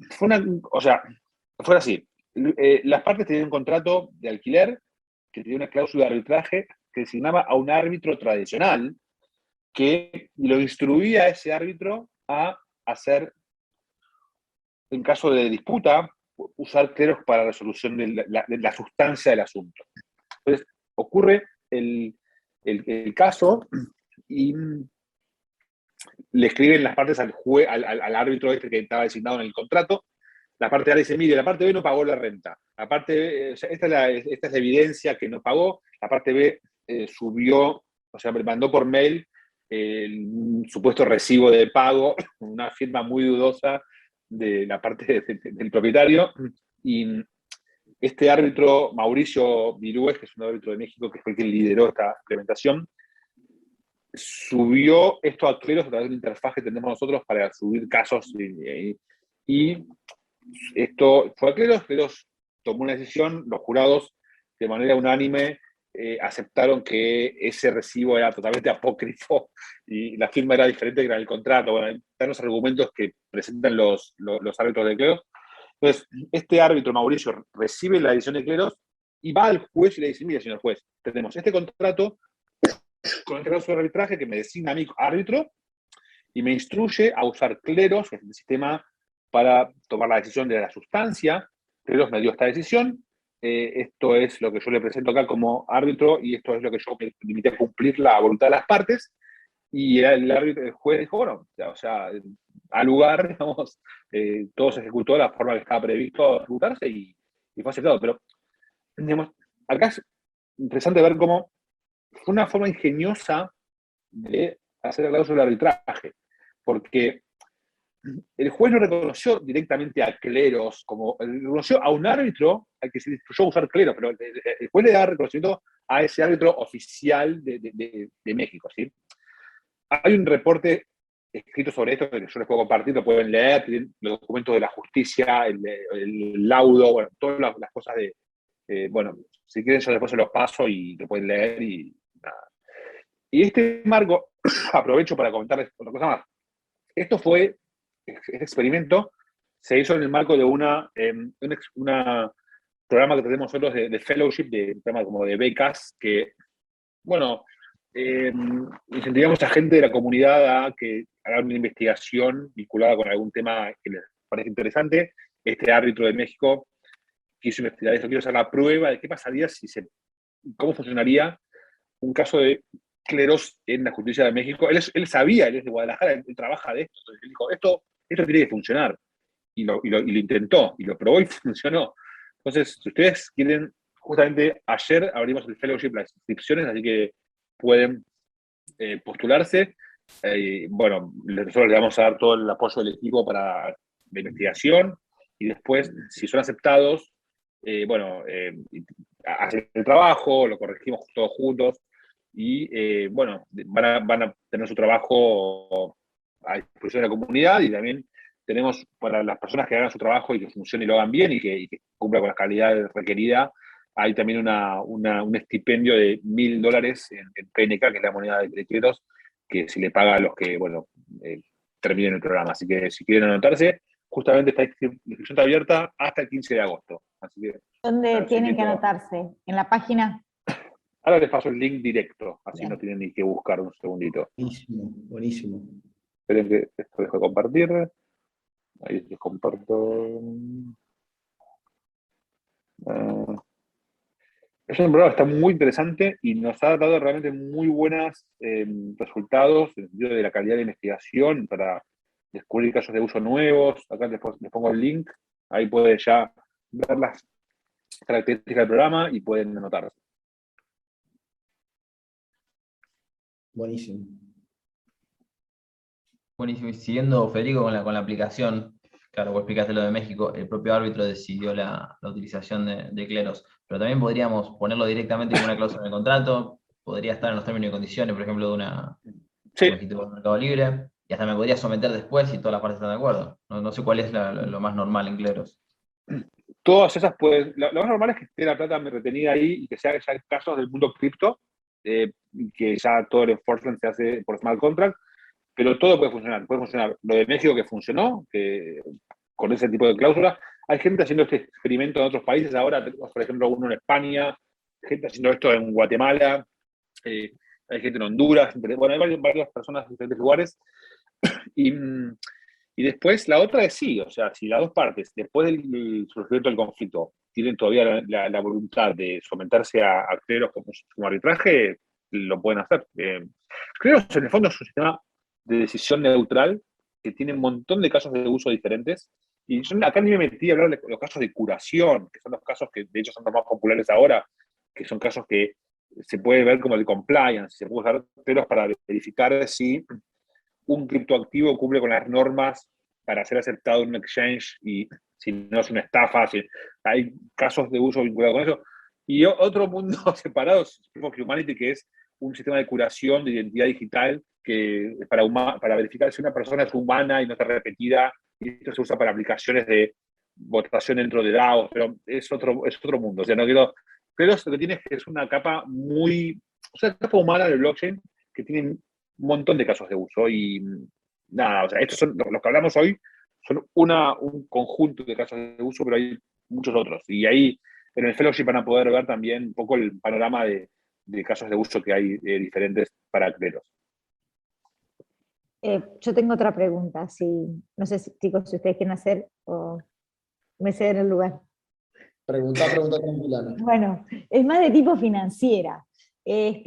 Fue así. Las partes tenían un contrato de alquiler que tenía una cláusula de arbitraje que designaba a un árbitro tradicional que lo instruía a ese árbitro a hacer, en caso de disputa, usar cleros para la resolución de la sustancia del asunto. Entonces, ocurre el caso y le escriben las partes al árbitro este que estaba designado en el contrato. La parte A dice, mire, la parte B no pagó la renta. La parte B, esta es la evidencia que no pagó. La parte B subió, o sea, mandó por mail un supuesto recibo de pago, una firma muy dudosa de la parte del propietario. Y este árbitro, Mauricio Virúes, que es un árbitro de México, que fue el que lideró esta implementación, subió esto a cleros a través de una interfaz que tenemos nosotros para subir casos y esto fue a cleros tomó una decisión, los jurados de manera unánime aceptaron que ese recibo era totalmente apócrifo y la firma era diferente que era el contrato. Bueno, están los argumentos que presentan los árbitros de cleros. Entonces, este árbitro, Mauricio, recibe la decisión de cleros y va al juez y le dice, mire, señor juez, tenemos este contrato con este caso de arbitraje que me designa a mí árbitro y me instruye a usar cleros, que es el sistema para tomar la decisión de la sustancia. Cleros me dio esta decisión, esto es lo que yo le presento acá como árbitro y esto es lo que yo me limité a cumplir la voluntad de las partes. Y el juez dijo, bueno, o sea, al lugar, digamos, todo se ejecutó de la forma que estaba previsto ejecutarse y fue aceptado. Pero, digamos, acá es interesante ver cómo fue una forma ingeniosa de hacer la cláusula de arbitraje, porque el juez no reconoció directamente a cleros, como reconoció a un árbitro al que se le instruyó a usar cleros, pero el juez le da reconocimiento a ese árbitro oficial de México, ¿sí? Hay un reporte escrito sobre esto que yo les puedo compartir, lo pueden leer, tienen los documentos de la justicia, el laudo, bueno, todas las cosas bueno, si quieren yo después se los paso y lo pueden leer y nada. Y este marco, aprovecho para comentarles otra cosa más. Este experimento se hizo en el marco de una programa que tenemos nosotros de fellowship, de un programa como de becas, que, bueno, incentivamos a gente de la comunidad a que haga una investigación vinculada con algún tema que les parece interesante. Este árbitro de México quiso investigar esto, quiso hacer la prueba de qué pasaría cómo funcionaría un caso de cleros en la justicia de México. Él sabía, él es de Guadalajara, él trabaja de esto. Entonces él dijo, esto tiene que funcionar. Y lo intentó, y lo probó y funcionó. Entonces, si ustedes quieren, justamente ayer abrimos el fellowship, las inscripciones, así que pueden postularse. Bueno, nosotros le vamos a dar todo el apoyo del equipo para la investigación, y después, si son aceptados, bueno, hacen el trabajo, lo corregimos todos juntos, y bueno, van a tener su trabajo a disposición de la comunidad, y también tenemos para las personas que hagan su trabajo y que funcione y lo hagan bien y que cumpla con la calidad requerida, hay también un estipendio de $1.000 en PNK, que es la moneda de cleros, que se le paga a los que, bueno, terminen el programa. Así que si quieren anotarse, justamente esta inscripción está abierta hasta el 15 de agosto. Así que, ¿Dónde tienen que anotarse? ¿En la página? Ahora les paso el link directo, así Bien. no tienen ni que buscar un segundito. Buenísimo, buenísimo. Esperen que esto dejo de compartir. Ahí les comparto. Es un programa que está muy interesante y nos ha dado realmente muy buenos resultados en el sentido de la calidad de investigación para descubrir casos de uso nuevos. Acá les pongo el link, ahí pueden ya ver las características del programa y pueden anotarse. Buenísimo. Buenísimo. Y siguiendo, Federico, con la aplicación, claro, vos explicaste lo de México, el propio árbitro decidió la utilización de Cleros, pero también podríamos ponerlo directamente como una cláusula en el contrato, podría estar en los términos y condiciones, por ejemplo, de una, Sí, como dijiste, un mercado libre, y hasta me podría someter después si todas las partes están de acuerdo. No sé cuál es lo más normal en Cleros. todas esas pueden. Lo más normal es que esté la plata retenida ahí y que sea ya casos del mundo cripto, que ya todo el enforcement se hace por smart contract, pero todo puede funcionar. Puede funcionar lo de México que funcionó, que con ese tipo de cláusula. Hay gente haciendo este experimento en otros países ahora, tenemos, por ejemplo, uno en España, gente haciendo esto en Guatemala, eh, hay gente en Honduras, bueno, hay varias personas en diferentes lugares. Y, y después la otra es sí, o sea, si las dos partes, después del surgimiento del conflicto, tienen todavía la voluntad de someterse a Cleros como arbitraje, lo pueden hacer. Cleros en el fondo es un sistema de decisión neutral que tiene un montón de casos de uso diferentes. Y yo acá ni me metí a hablar de los casos de curación, que son los casos que de hecho son los más populares ahora, que son casos que se puede ver como el compliance, se puede usar Cleros para verificar si un criptoactivo cumple con las normas para ser aceptado en un exchange y si no es una estafa, si hay casos de uso vinculados con eso. Y otro mundo separado, Proof of Humanity, que es un sistema de curación de identidad digital que para verificar si una persona es humana y no está repetida, y esto se usa para aplicaciones de votación dentro de DAOs, pero es otro mundo. O sea, no quiero. Pero lo que tiene es que es una capa muy. O sea, capa humana del blockchain que tiene un montón de casos de uso y nada, o sea, estos son los que hablamos hoy, son un conjunto de casos de uso, pero hay muchos otros. Y ahí en el fellowship van a poder ver también un poco el panorama de casos de uso que hay diferentes para Cleros. Yo tengo otra pregunta, no sé, chicos, si ustedes quieren hacer o me ceden el lugar. Pregunta tranquila. Bueno, es más de tipo financiera. El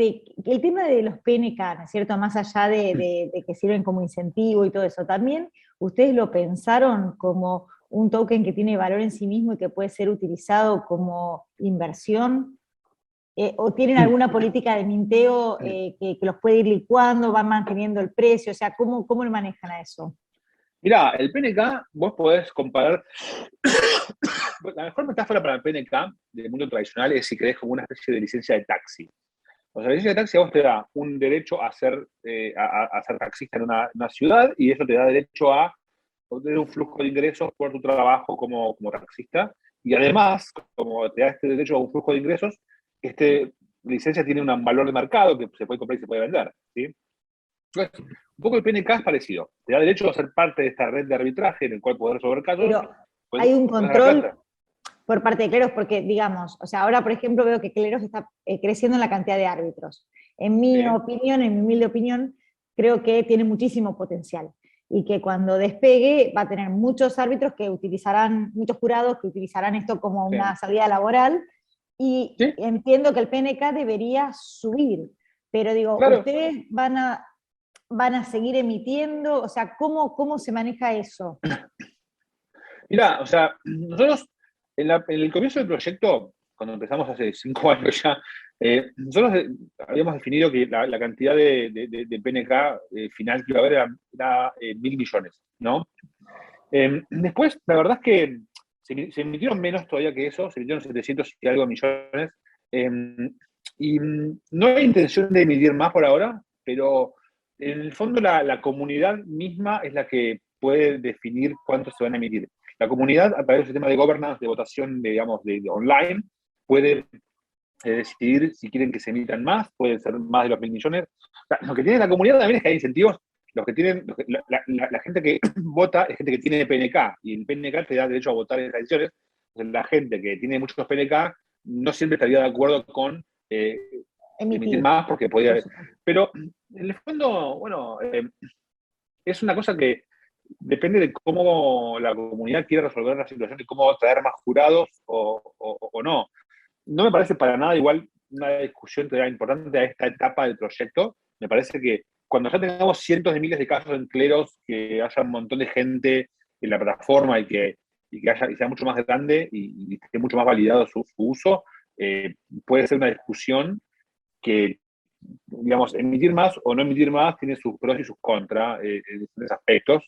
tema de los PNK, ¿no es cierto? Más allá de que sirven como incentivo y todo eso, ¿también ustedes lo pensaron como un token que tiene valor en sí mismo y que puede ser utilizado como inversión? ¿O tienen alguna política de minteo que los puede ir licuando, van manteniendo el precio? O sea, ¿cómo lo manejan a eso? Mirá, el PNK, vos podés comparar. La mejor metáfora para el PNK del mundo tradicional es si querés como una especie de licencia de taxi. O sea, la licencia de taxi a vos te da un derecho a ser taxista en una ciudad y eso te da derecho a obtener un flujo de ingresos por tu trabajo como taxista. Y además, como te da este derecho a un flujo de ingresos, esta licencia tiene un valor de mercado que se puede comprar y se puede vender. ¿Sí? Entonces, un poco el PNK es parecido. Te da derecho a ser parte de esta red de arbitraje en el cual poder resolver casos. Pero hay un Pones la control plata. por parte de Cleros, porque digamos, o sea, ahora por ejemplo veo que Cleros está creciendo en la cantidad de árbitros. En mi Sí. opinión, en mi humilde opinión, creo que tiene muchísimo potencial y que cuando despegue va a tener muchos árbitros que utilizarán, muchos jurados que utilizarán esto como Sí. una salida laboral y Sí. entiendo que el PNK debería subir, pero digo, Claro. ¿ustedes van a seguir emitiendo? O sea, ¿cómo se maneja eso? Mirá, o sea, nosotros en el comienzo del proyecto, cuando empezamos hace 5 años ya, nosotros habíamos definido que la cantidad de PNK final que iba a haber era 1.000 millones, ¿no? Después, la verdad es que se emitieron menos todavía que eso, se emitieron 700 y algo millones, y no hay intención de emitir más por ahora, pero en el fondo la comunidad misma es la que puede definir cuánto se van a emitir. La comunidad, a través del sistema de governance, de votación, digamos, de online, puede decidir si quieren que se emitan más, pueden ser más de los 1.000 millones. O sea, lo que tiene la comunidad también es que hay incentivos. La gente que vota es gente que tiene PNK, y el PNK te da derecho a votar en las elecciones. Entonces, la gente que tiene muchos PNK no siempre estaría de acuerdo con emitir más, porque podría. Pero en el fondo, bueno, es una cosa que depende de cómo la comunidad quiere resolver la situación y cómo traer más jurados o no. no me parece para nada igual una discusión todavía importante a esta etapa del proyecto. Me parece que cuando ya tengamos cientos de miles de casos en Cleros, que haya un montón de gente en la plataforma y que sea mucho más grande y esté mucho más validado su uso, puede ser una discusión que, digamos, emitir más o no emitir más tiene sus pros y sus contras en diferentes aspectos.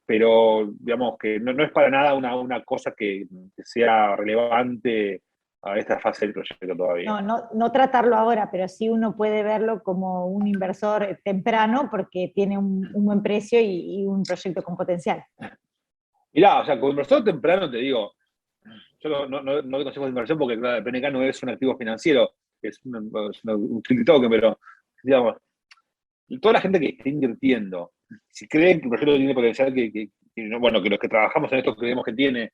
Pero, digamos, que no es para nada una cosa que sea relevante a esta fase del proyecto todavía. No tratarlo ahora, pero sí uno puede verlo como un inversor temprano porque tiene un buen precio y un proyecto con potencial. Mirá, o sea, como inversor temprano te digo, yo no doy consejos de inversión porque claro, el PNK no es un activo financiero, es un token, pero digamos, toda la gente que está invirtiendo, si creen que el proyecto tiene potencial, que los que trabajamos en esto creemos que tiene,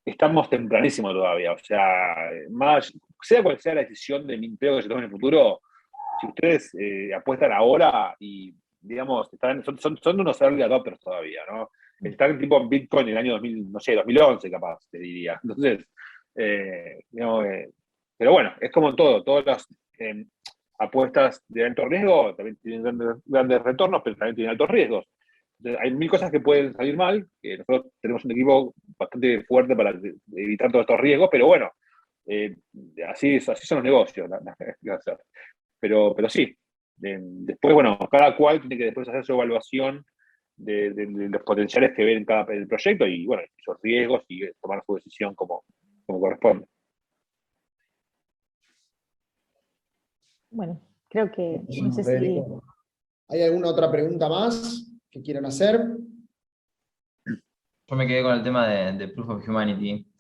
estamos tempranísimo todavía. O sea, sea cual sea la decisión de mi empleo que se tome en el futuro, si ustedes apuestan ahora y, digamos, son unos early adopters todavía, ¿no? Están tipo en Bitcoin en el año 2000, no sé, 2011 capaz, te diría. Entonces, digamos, pero bueno, es como todo, todas las apuestas de alto riesgo también tienen grandes retornos, pero también tienen altos riesgos. Entonces, hay mil cosas que pueden salir mal, que nosotros tenemos un equipo bastante fuerte para evitar todos estos riesgos, pero bueno, así son los negocios. Pero sí, después, bueno, cada cual tiene que después hacer su evaluación de los potenciales que ve en el proyecto y, bueno, esos riesgos y tomar su decisión como corresponde. Bueno, creo que, no sé si... Federico. ¿Hay alguna otra pregunta más que quieran hacer? Yo me quedé con el tema de Proof of Humanity.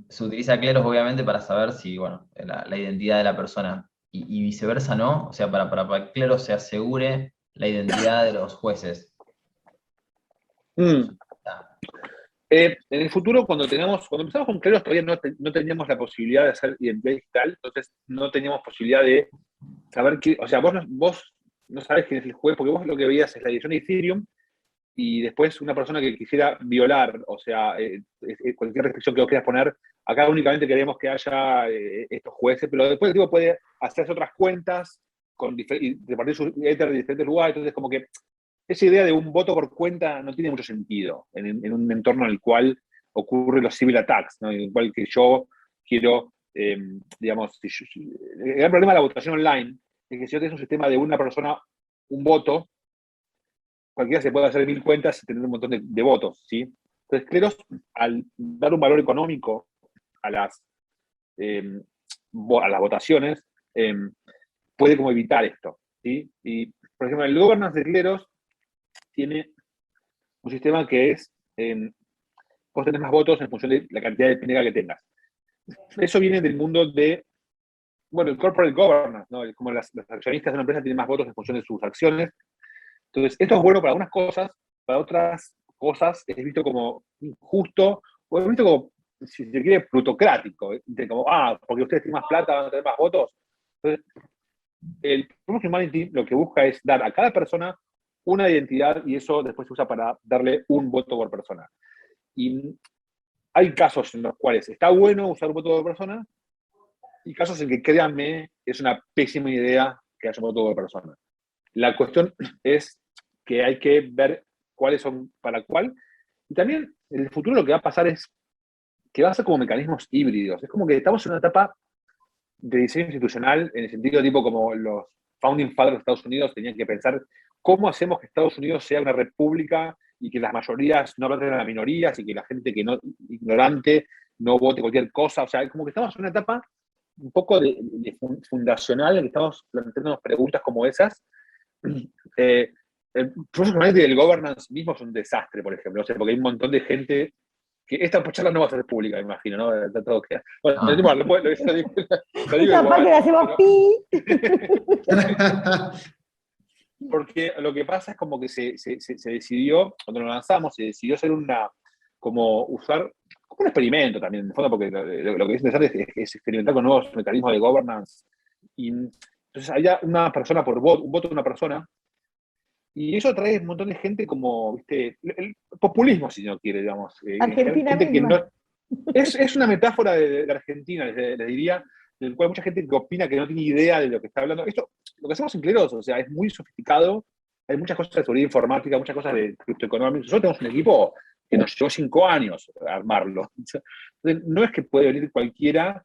Se utiliza Cleros, obviamente, para saber si, bueno, la identidad de la persona. Y viceversa, ¿no? O sea, para que Cleros se asegure la identidad de los jueces. En el futuro, cuando empezamos con Cleros, todavía no teníamos la posibilidad de hacer identidad digital, entonces no teníamos posibilidad de saber o sea, vos no sabés quién es el juez, porque vos lo que veías es la dirección de Ethereum, y después una persona que quisiera violar, o sea, cualquier restricción que vos quieras poner, acá únicamente queremos que haya estos jueces, pero después el tipo puede hacerse otras cuentas y repartir su Ether de diferentes lugares, entonces como que esa idea de un voto por cuenta no tiene mucho sentido en un entorno en el cual ocurren los civil attacks, ¿no? En el cual que yo quiero, digamos, el gran problema de la votación online es que si yo tengo un sistema de una persona, un voto, cualquiera se puede hacer 1000 cuentas y tener un montón de votos, ¿sí? Entonces, Cleros, al dar un valor económico a las votaciones, puede como evitar esto, ¿sí? Y, por ejemplo, el governance de Cleros tiene un sistema que es, vos tenés más votos en función de la cantidad de PNK que tengas. Eso viene del mundo de, bueno, el corporate governance, ¿no? Como las accionistas de una empresa tienen más votos en función de sus acciones. Entonces, esto es bueno para algunas cosas, para otras cosas es visto como injusto, o es visto como, si se quiere, plutocrático, como, porque ustedes tienen más plata, van a tener más votos. Entonces, el Proof of Humanity lo que busca es dar a cada persona una identidad y eso después se usa para darle un voto por persona. Y hay casos en los cuales está bueno usar un voto por persona y casos en que, créanme, es una pésima idea que haya un voto por persona. La cuestión es que hay que ver cuáles son para cuál. Y también en el futuro lo que va a pasar es que va a ser como mecanismos híbridos. Es como que estamos en una etapa de diseño institucional en el sentido tipo como los founding fathers de Estados Unidos tenían que pensar cómo hacemos que Estados Unidos sea una república y que las mayorías no voten a las minorías y que la gente que no, ignorante no vote cualquier cosa. O sea, como que estamos en una etapa un poco de fundacional en que estamos planteándonos preguntas como esas. El proceso del governance mismo es un desastre, por ejemplo, o sea, porque hay un montón de gente que esta charla no va a ser pública, me imagino, ¿no? Está todo queda. Bueno, lo digo esta parte la hacemos pi. Porque lo que pasa es como que se decidió, cuando lo lanzamos, se decidió hacer como usar, como un experimento también, en el fondo, porque lo que es interesante es experimentar con nuevos mecanismos de governance. Y entonces había una persona por voto, un voto de una persona, y eso atrae un montón de gente como, viste, el populismo, si no quiere, digamos. Argentina gente misma. Es una metáfora de Argentina, les diría, del cual mucha gente que opina que no tiene idea de lo que está hablando. Esto, lo que hacemos en Cleros, o sea, es muy sofisticado, hay muchas cosas de seguridad informática, muchas cosas de criptoeconomía. Nosotros tenemos un equipo que nos llevó 5 años armarlo. Entonces, no es que puede venir cualquiera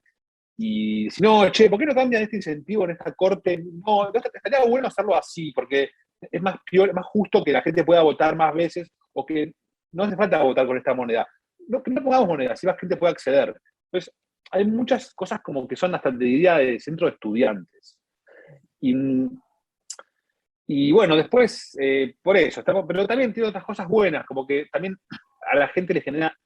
y si no, che, ¿por qué no cambian este incentivo en esta corte? No, estaría bueno hacerlo así, porque es más más justo que la gente pueda votar más veces, o que no hace falta votar con esta moneda. No, que no pongamos moneda, así más gente puede acceder. Entonces, hay muchas cosas como que son hasta de idea de centro de estudiantes. Y, y bueno, después, por eso, pero también tiene otras cosas buenas, como que también a la gente le genera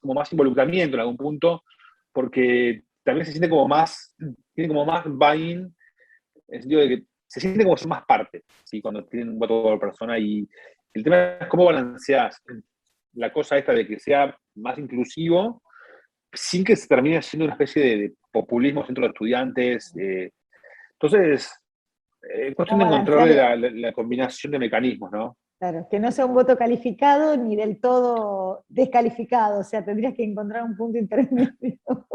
como más involucramiento en algún punto, porque también se siente como más, tiene como más buy-in, en el sentido de que se siente como son más parte, ¿sí? Cuando tienen un voto por persona. Y el tema es cómo balanceas la cosa esta de que sea más inclusivo, sin que se termine siendo una especie de populismo centro de estudiantes. Entonces, cuestión de encontrarle la combinación de mecanismos, ¿no? Claro, que no sea un voto calificado ni del todo descalificado, o sea, tendrías que encontrar un punto intermedio.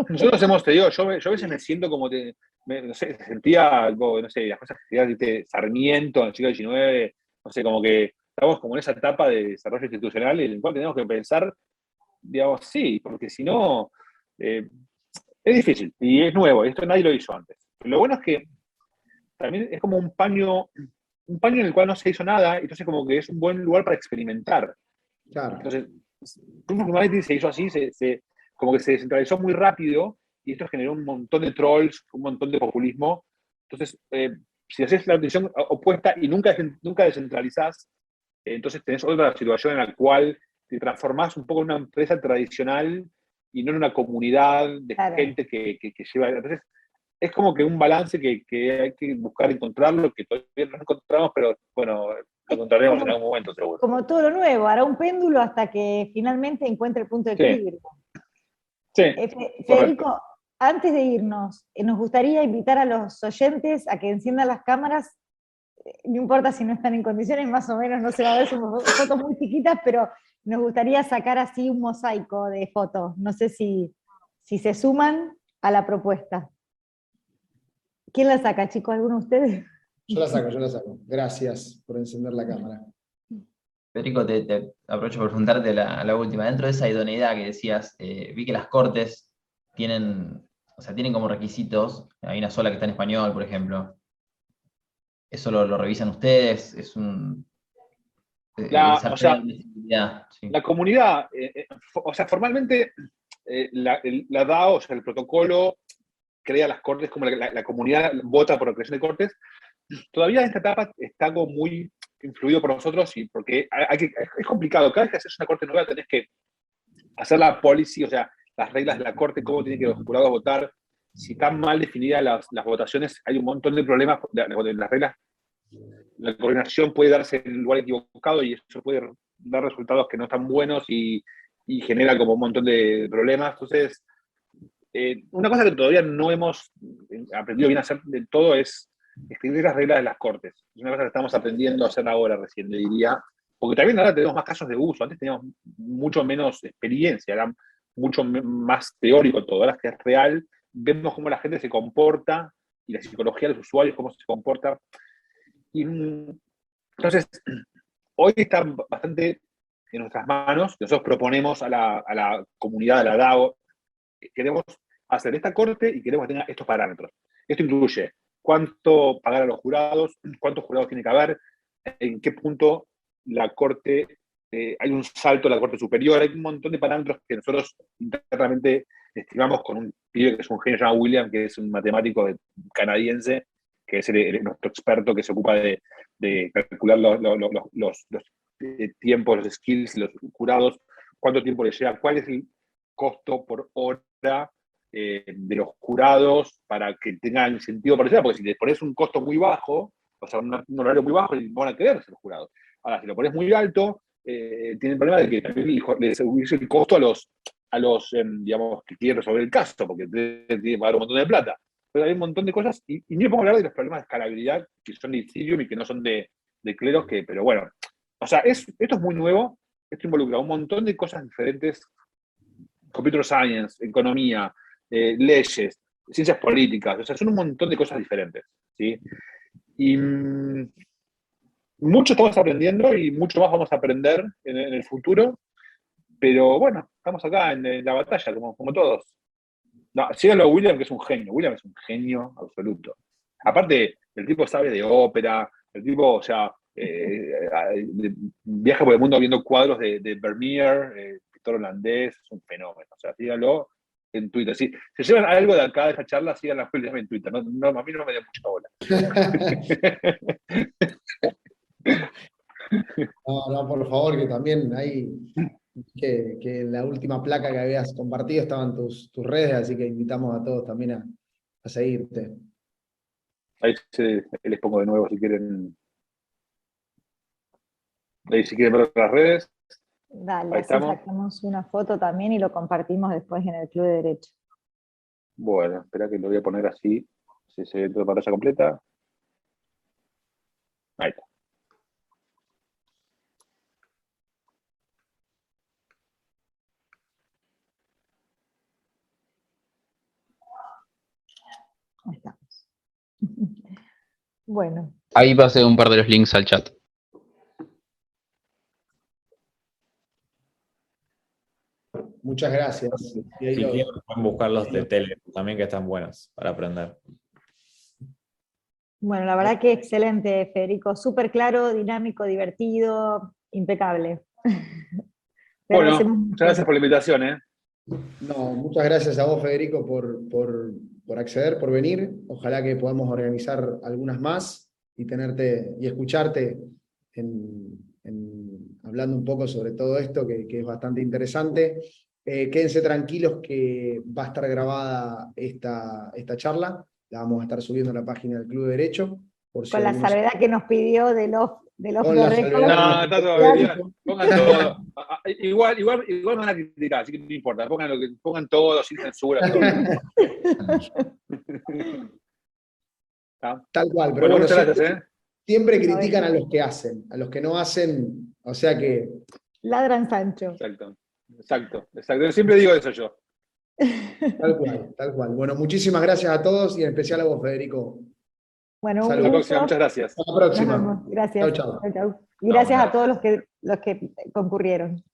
Nosotros hemos, te digo, yo a veces me siento como, no sé, sentía algo, no sé, las cosas que decía Sarmiento en el siglo XIX, no sé, como que estamos como en esa etapa de desarrollo institucional en la cual tenemos que pensar, digamos, sí, porque si no, es difícil y es nuevo, esto nadie lo hizo antes. Pero lo bueno es que también es como un paño en el cual no se hizo nada, entonces como que es un buen lugar para experimentar. Claro. Entonces, Proof of Humanity se hizo así, como que se descentralizó muy rápido, y esto generó un montón de trolls, un montón de populismo. Entonces, si haces la decisión opuesta y nunca descentralizás, entonces tenés otra situación en la cual te transformás un poco en una empresa tradicional y no en una comunidad de gente que lleva. Entonces, es como que un balance que hay que buscar encontrarlo, que todavía no encontramos, pero bueno, lo encontraremos en algún momento seguro. Como todo lo nuevo, hará un péndulo hasta que finalmente encuentre el punto de equilibrio. Sí, Federico, antes de irnos, nos gustaría invitar a los oyentes a que enciendan las cámaras, no importa si no están en condiciones, más o menos no se va a ver, son fotos muy chiquitas, pero nos gustaría sacar así un mosaico de fotos. No sé si se suman a la propuesta. ¿Quién la saca, chicos? ¿Alguno de ustedes? Yo la saco. Gracias por encender la cámara. Federico, te aprovecho por preguntarte la última. Dentro de esa idoneidad que decías, vi que las cortes tienen como requisitos, hay una sola que está en español, por ejemplo. ¿Eso lo revisan ustedes? ¿Es un... La comunidad, o sea, formalmente la DAO, o sea, el protocolo, crea las cortes, como la comunidad vota por la creación de cortes. Todavía en esta etapa está como muy influido por nosotros, y porque es complicado. Cada vez que haces una corte nueva tenés que hacer la policy, o sea, las reglas de la corte, cómo tienen que los jurados votar. Si están mal definidas las votaciones, hay un montón de problemas de las reglas. La coordinación puede darse en el lugar equivocado y eso puede dar resultados que no están buenos y genera como un montón de problemas. Entonces, una cosa que todavía no hemos aprendido bien a hacer del todo es escribir las reglas de las cortes. Es una cosa que estamos aprendiendo a hacer ahora recién, le diría, porque también ahora tenemos más casos de uso. Antes teníamos mucho menos experiencia, era mucho más teórico todo. Ahora es que es real, vemos cómo la gente se comporta y la psicología de los usuarios, cómo se comporta. Y entonces, hoy está bastante en nuestras manos. Nosotros proponemos a la comunidad, a la DAO, queremos hacer esta corte y queremos que tenga estos parámetros. Esto incluye cuánto pagar a los jurados, cuántos jurados tiene que haber, en qué punto la corte, hay un salto a la corte superior, hay un montón de parámetros que nosotros internamente estimamos con un pibe que es un genio llamado William, que es un matemático canadiense, que es nuestro experto que se ocupa de calcular los tiempos, los skills, los jurados, cuánto tiempo les lleva, cuál es el costo por hora de los jurados para que tengan sentido parecido, porque si les pones un costo muy bajo, o sea, un horario muy bajo, van a quererse los jurados. Ahora, si lo pones muy alto, tienen el problema de que también les subirse el costo a los digamos, que quieren resolver el caso, porque tienen que pagar un montón de plata. Pero hay un montón de cosas, y ni podemos hablar de los problemas de escalabilidad, que son de Ethereum y que no son de Cleros, pero bueno, o sea, esto es muy nuevo, esto involucra un montón de cosas diferentes computer science, economía, leyes, ciencias políticas, o sea, son un montón de cosas diferentes, ¿sí? Y mucho estamos aprendiendo y mucho más vamos a aprender en el futuro, pero bueno, estamos acá en la batalla, como todos. No, síganlo a William, que es un genio. William es un genio absoluto. Aparte, el tipo sabe de ópera, el tipo, o sea, viaja por el mundo viendo cuadros de Vermeer, pintor holandés, es un fenómeno. O sea, síganlo en Twitter. Si se llevan algo de acá de esta charla, síganlo a William en Twitter. No, a mí no me da mucha bola. No, por favor, que también hay que en la última placa que habías compartido estaban tus redes, así que invitamos a todos también a seguirte. Ahí les pongo de nuevo si quieren. Ahí si quieren ver las redes. Dale, Ahí así estamos. sacamos una foto también y lo compartimos después en el Club de Derecho. Bueno, espera que lo voy a poner así. Si se ve toda pantalla completa. Ahí está. Ahí estamos. Bueno. Ahí pasé un par de los links al chat. Muchas gracias. Y ahí Si lo- quieren, pueden buscar los de Telegram también, que están buenos para aprender. Bueno, la verdad que excelente, Federico. Súper claro, dinámico, divertido, impecable. Te Bueno, agradecemos muchas mucho. gracias por la invitación, ¿eh? No, muchas gracias a vos, Federico, por acceder, por venir. Ojalá que podamos organizar algunas más y tenerte y escucharte hablando un poco sobre todo esto, que es bastante interesante. Quédense tranquilos que va a estar grabada esta charla. La vamos a estar subiendo a la página del Club de Derecho. Por si Con la algunos- salvedad que nos pidió del off Con la the record. salvedad. No, está todo bien. Pongan todo. Igual me van a criticar, así que no importa. Pongan todo, sin censura. Todo. ¿Está? Tal cual, pero Bueno, bueno, muchas gracias, ¿eh? siempre critican a los que hacen, a los que no hacen, o sea que Ladran Sancho. Exacto. Siempre digo eso yo. tal cual, tal cual. Bueno, muchísimas gracias a todos y en especial a vos, Federico. Bueno, Hasta un Hasta la gusto. próxima. Muchas gracias. Hasta la Nos próxima. vemos. Gracias. Chau, chau. Chau, chau. Y gracias buenas a todos los que concurrieron.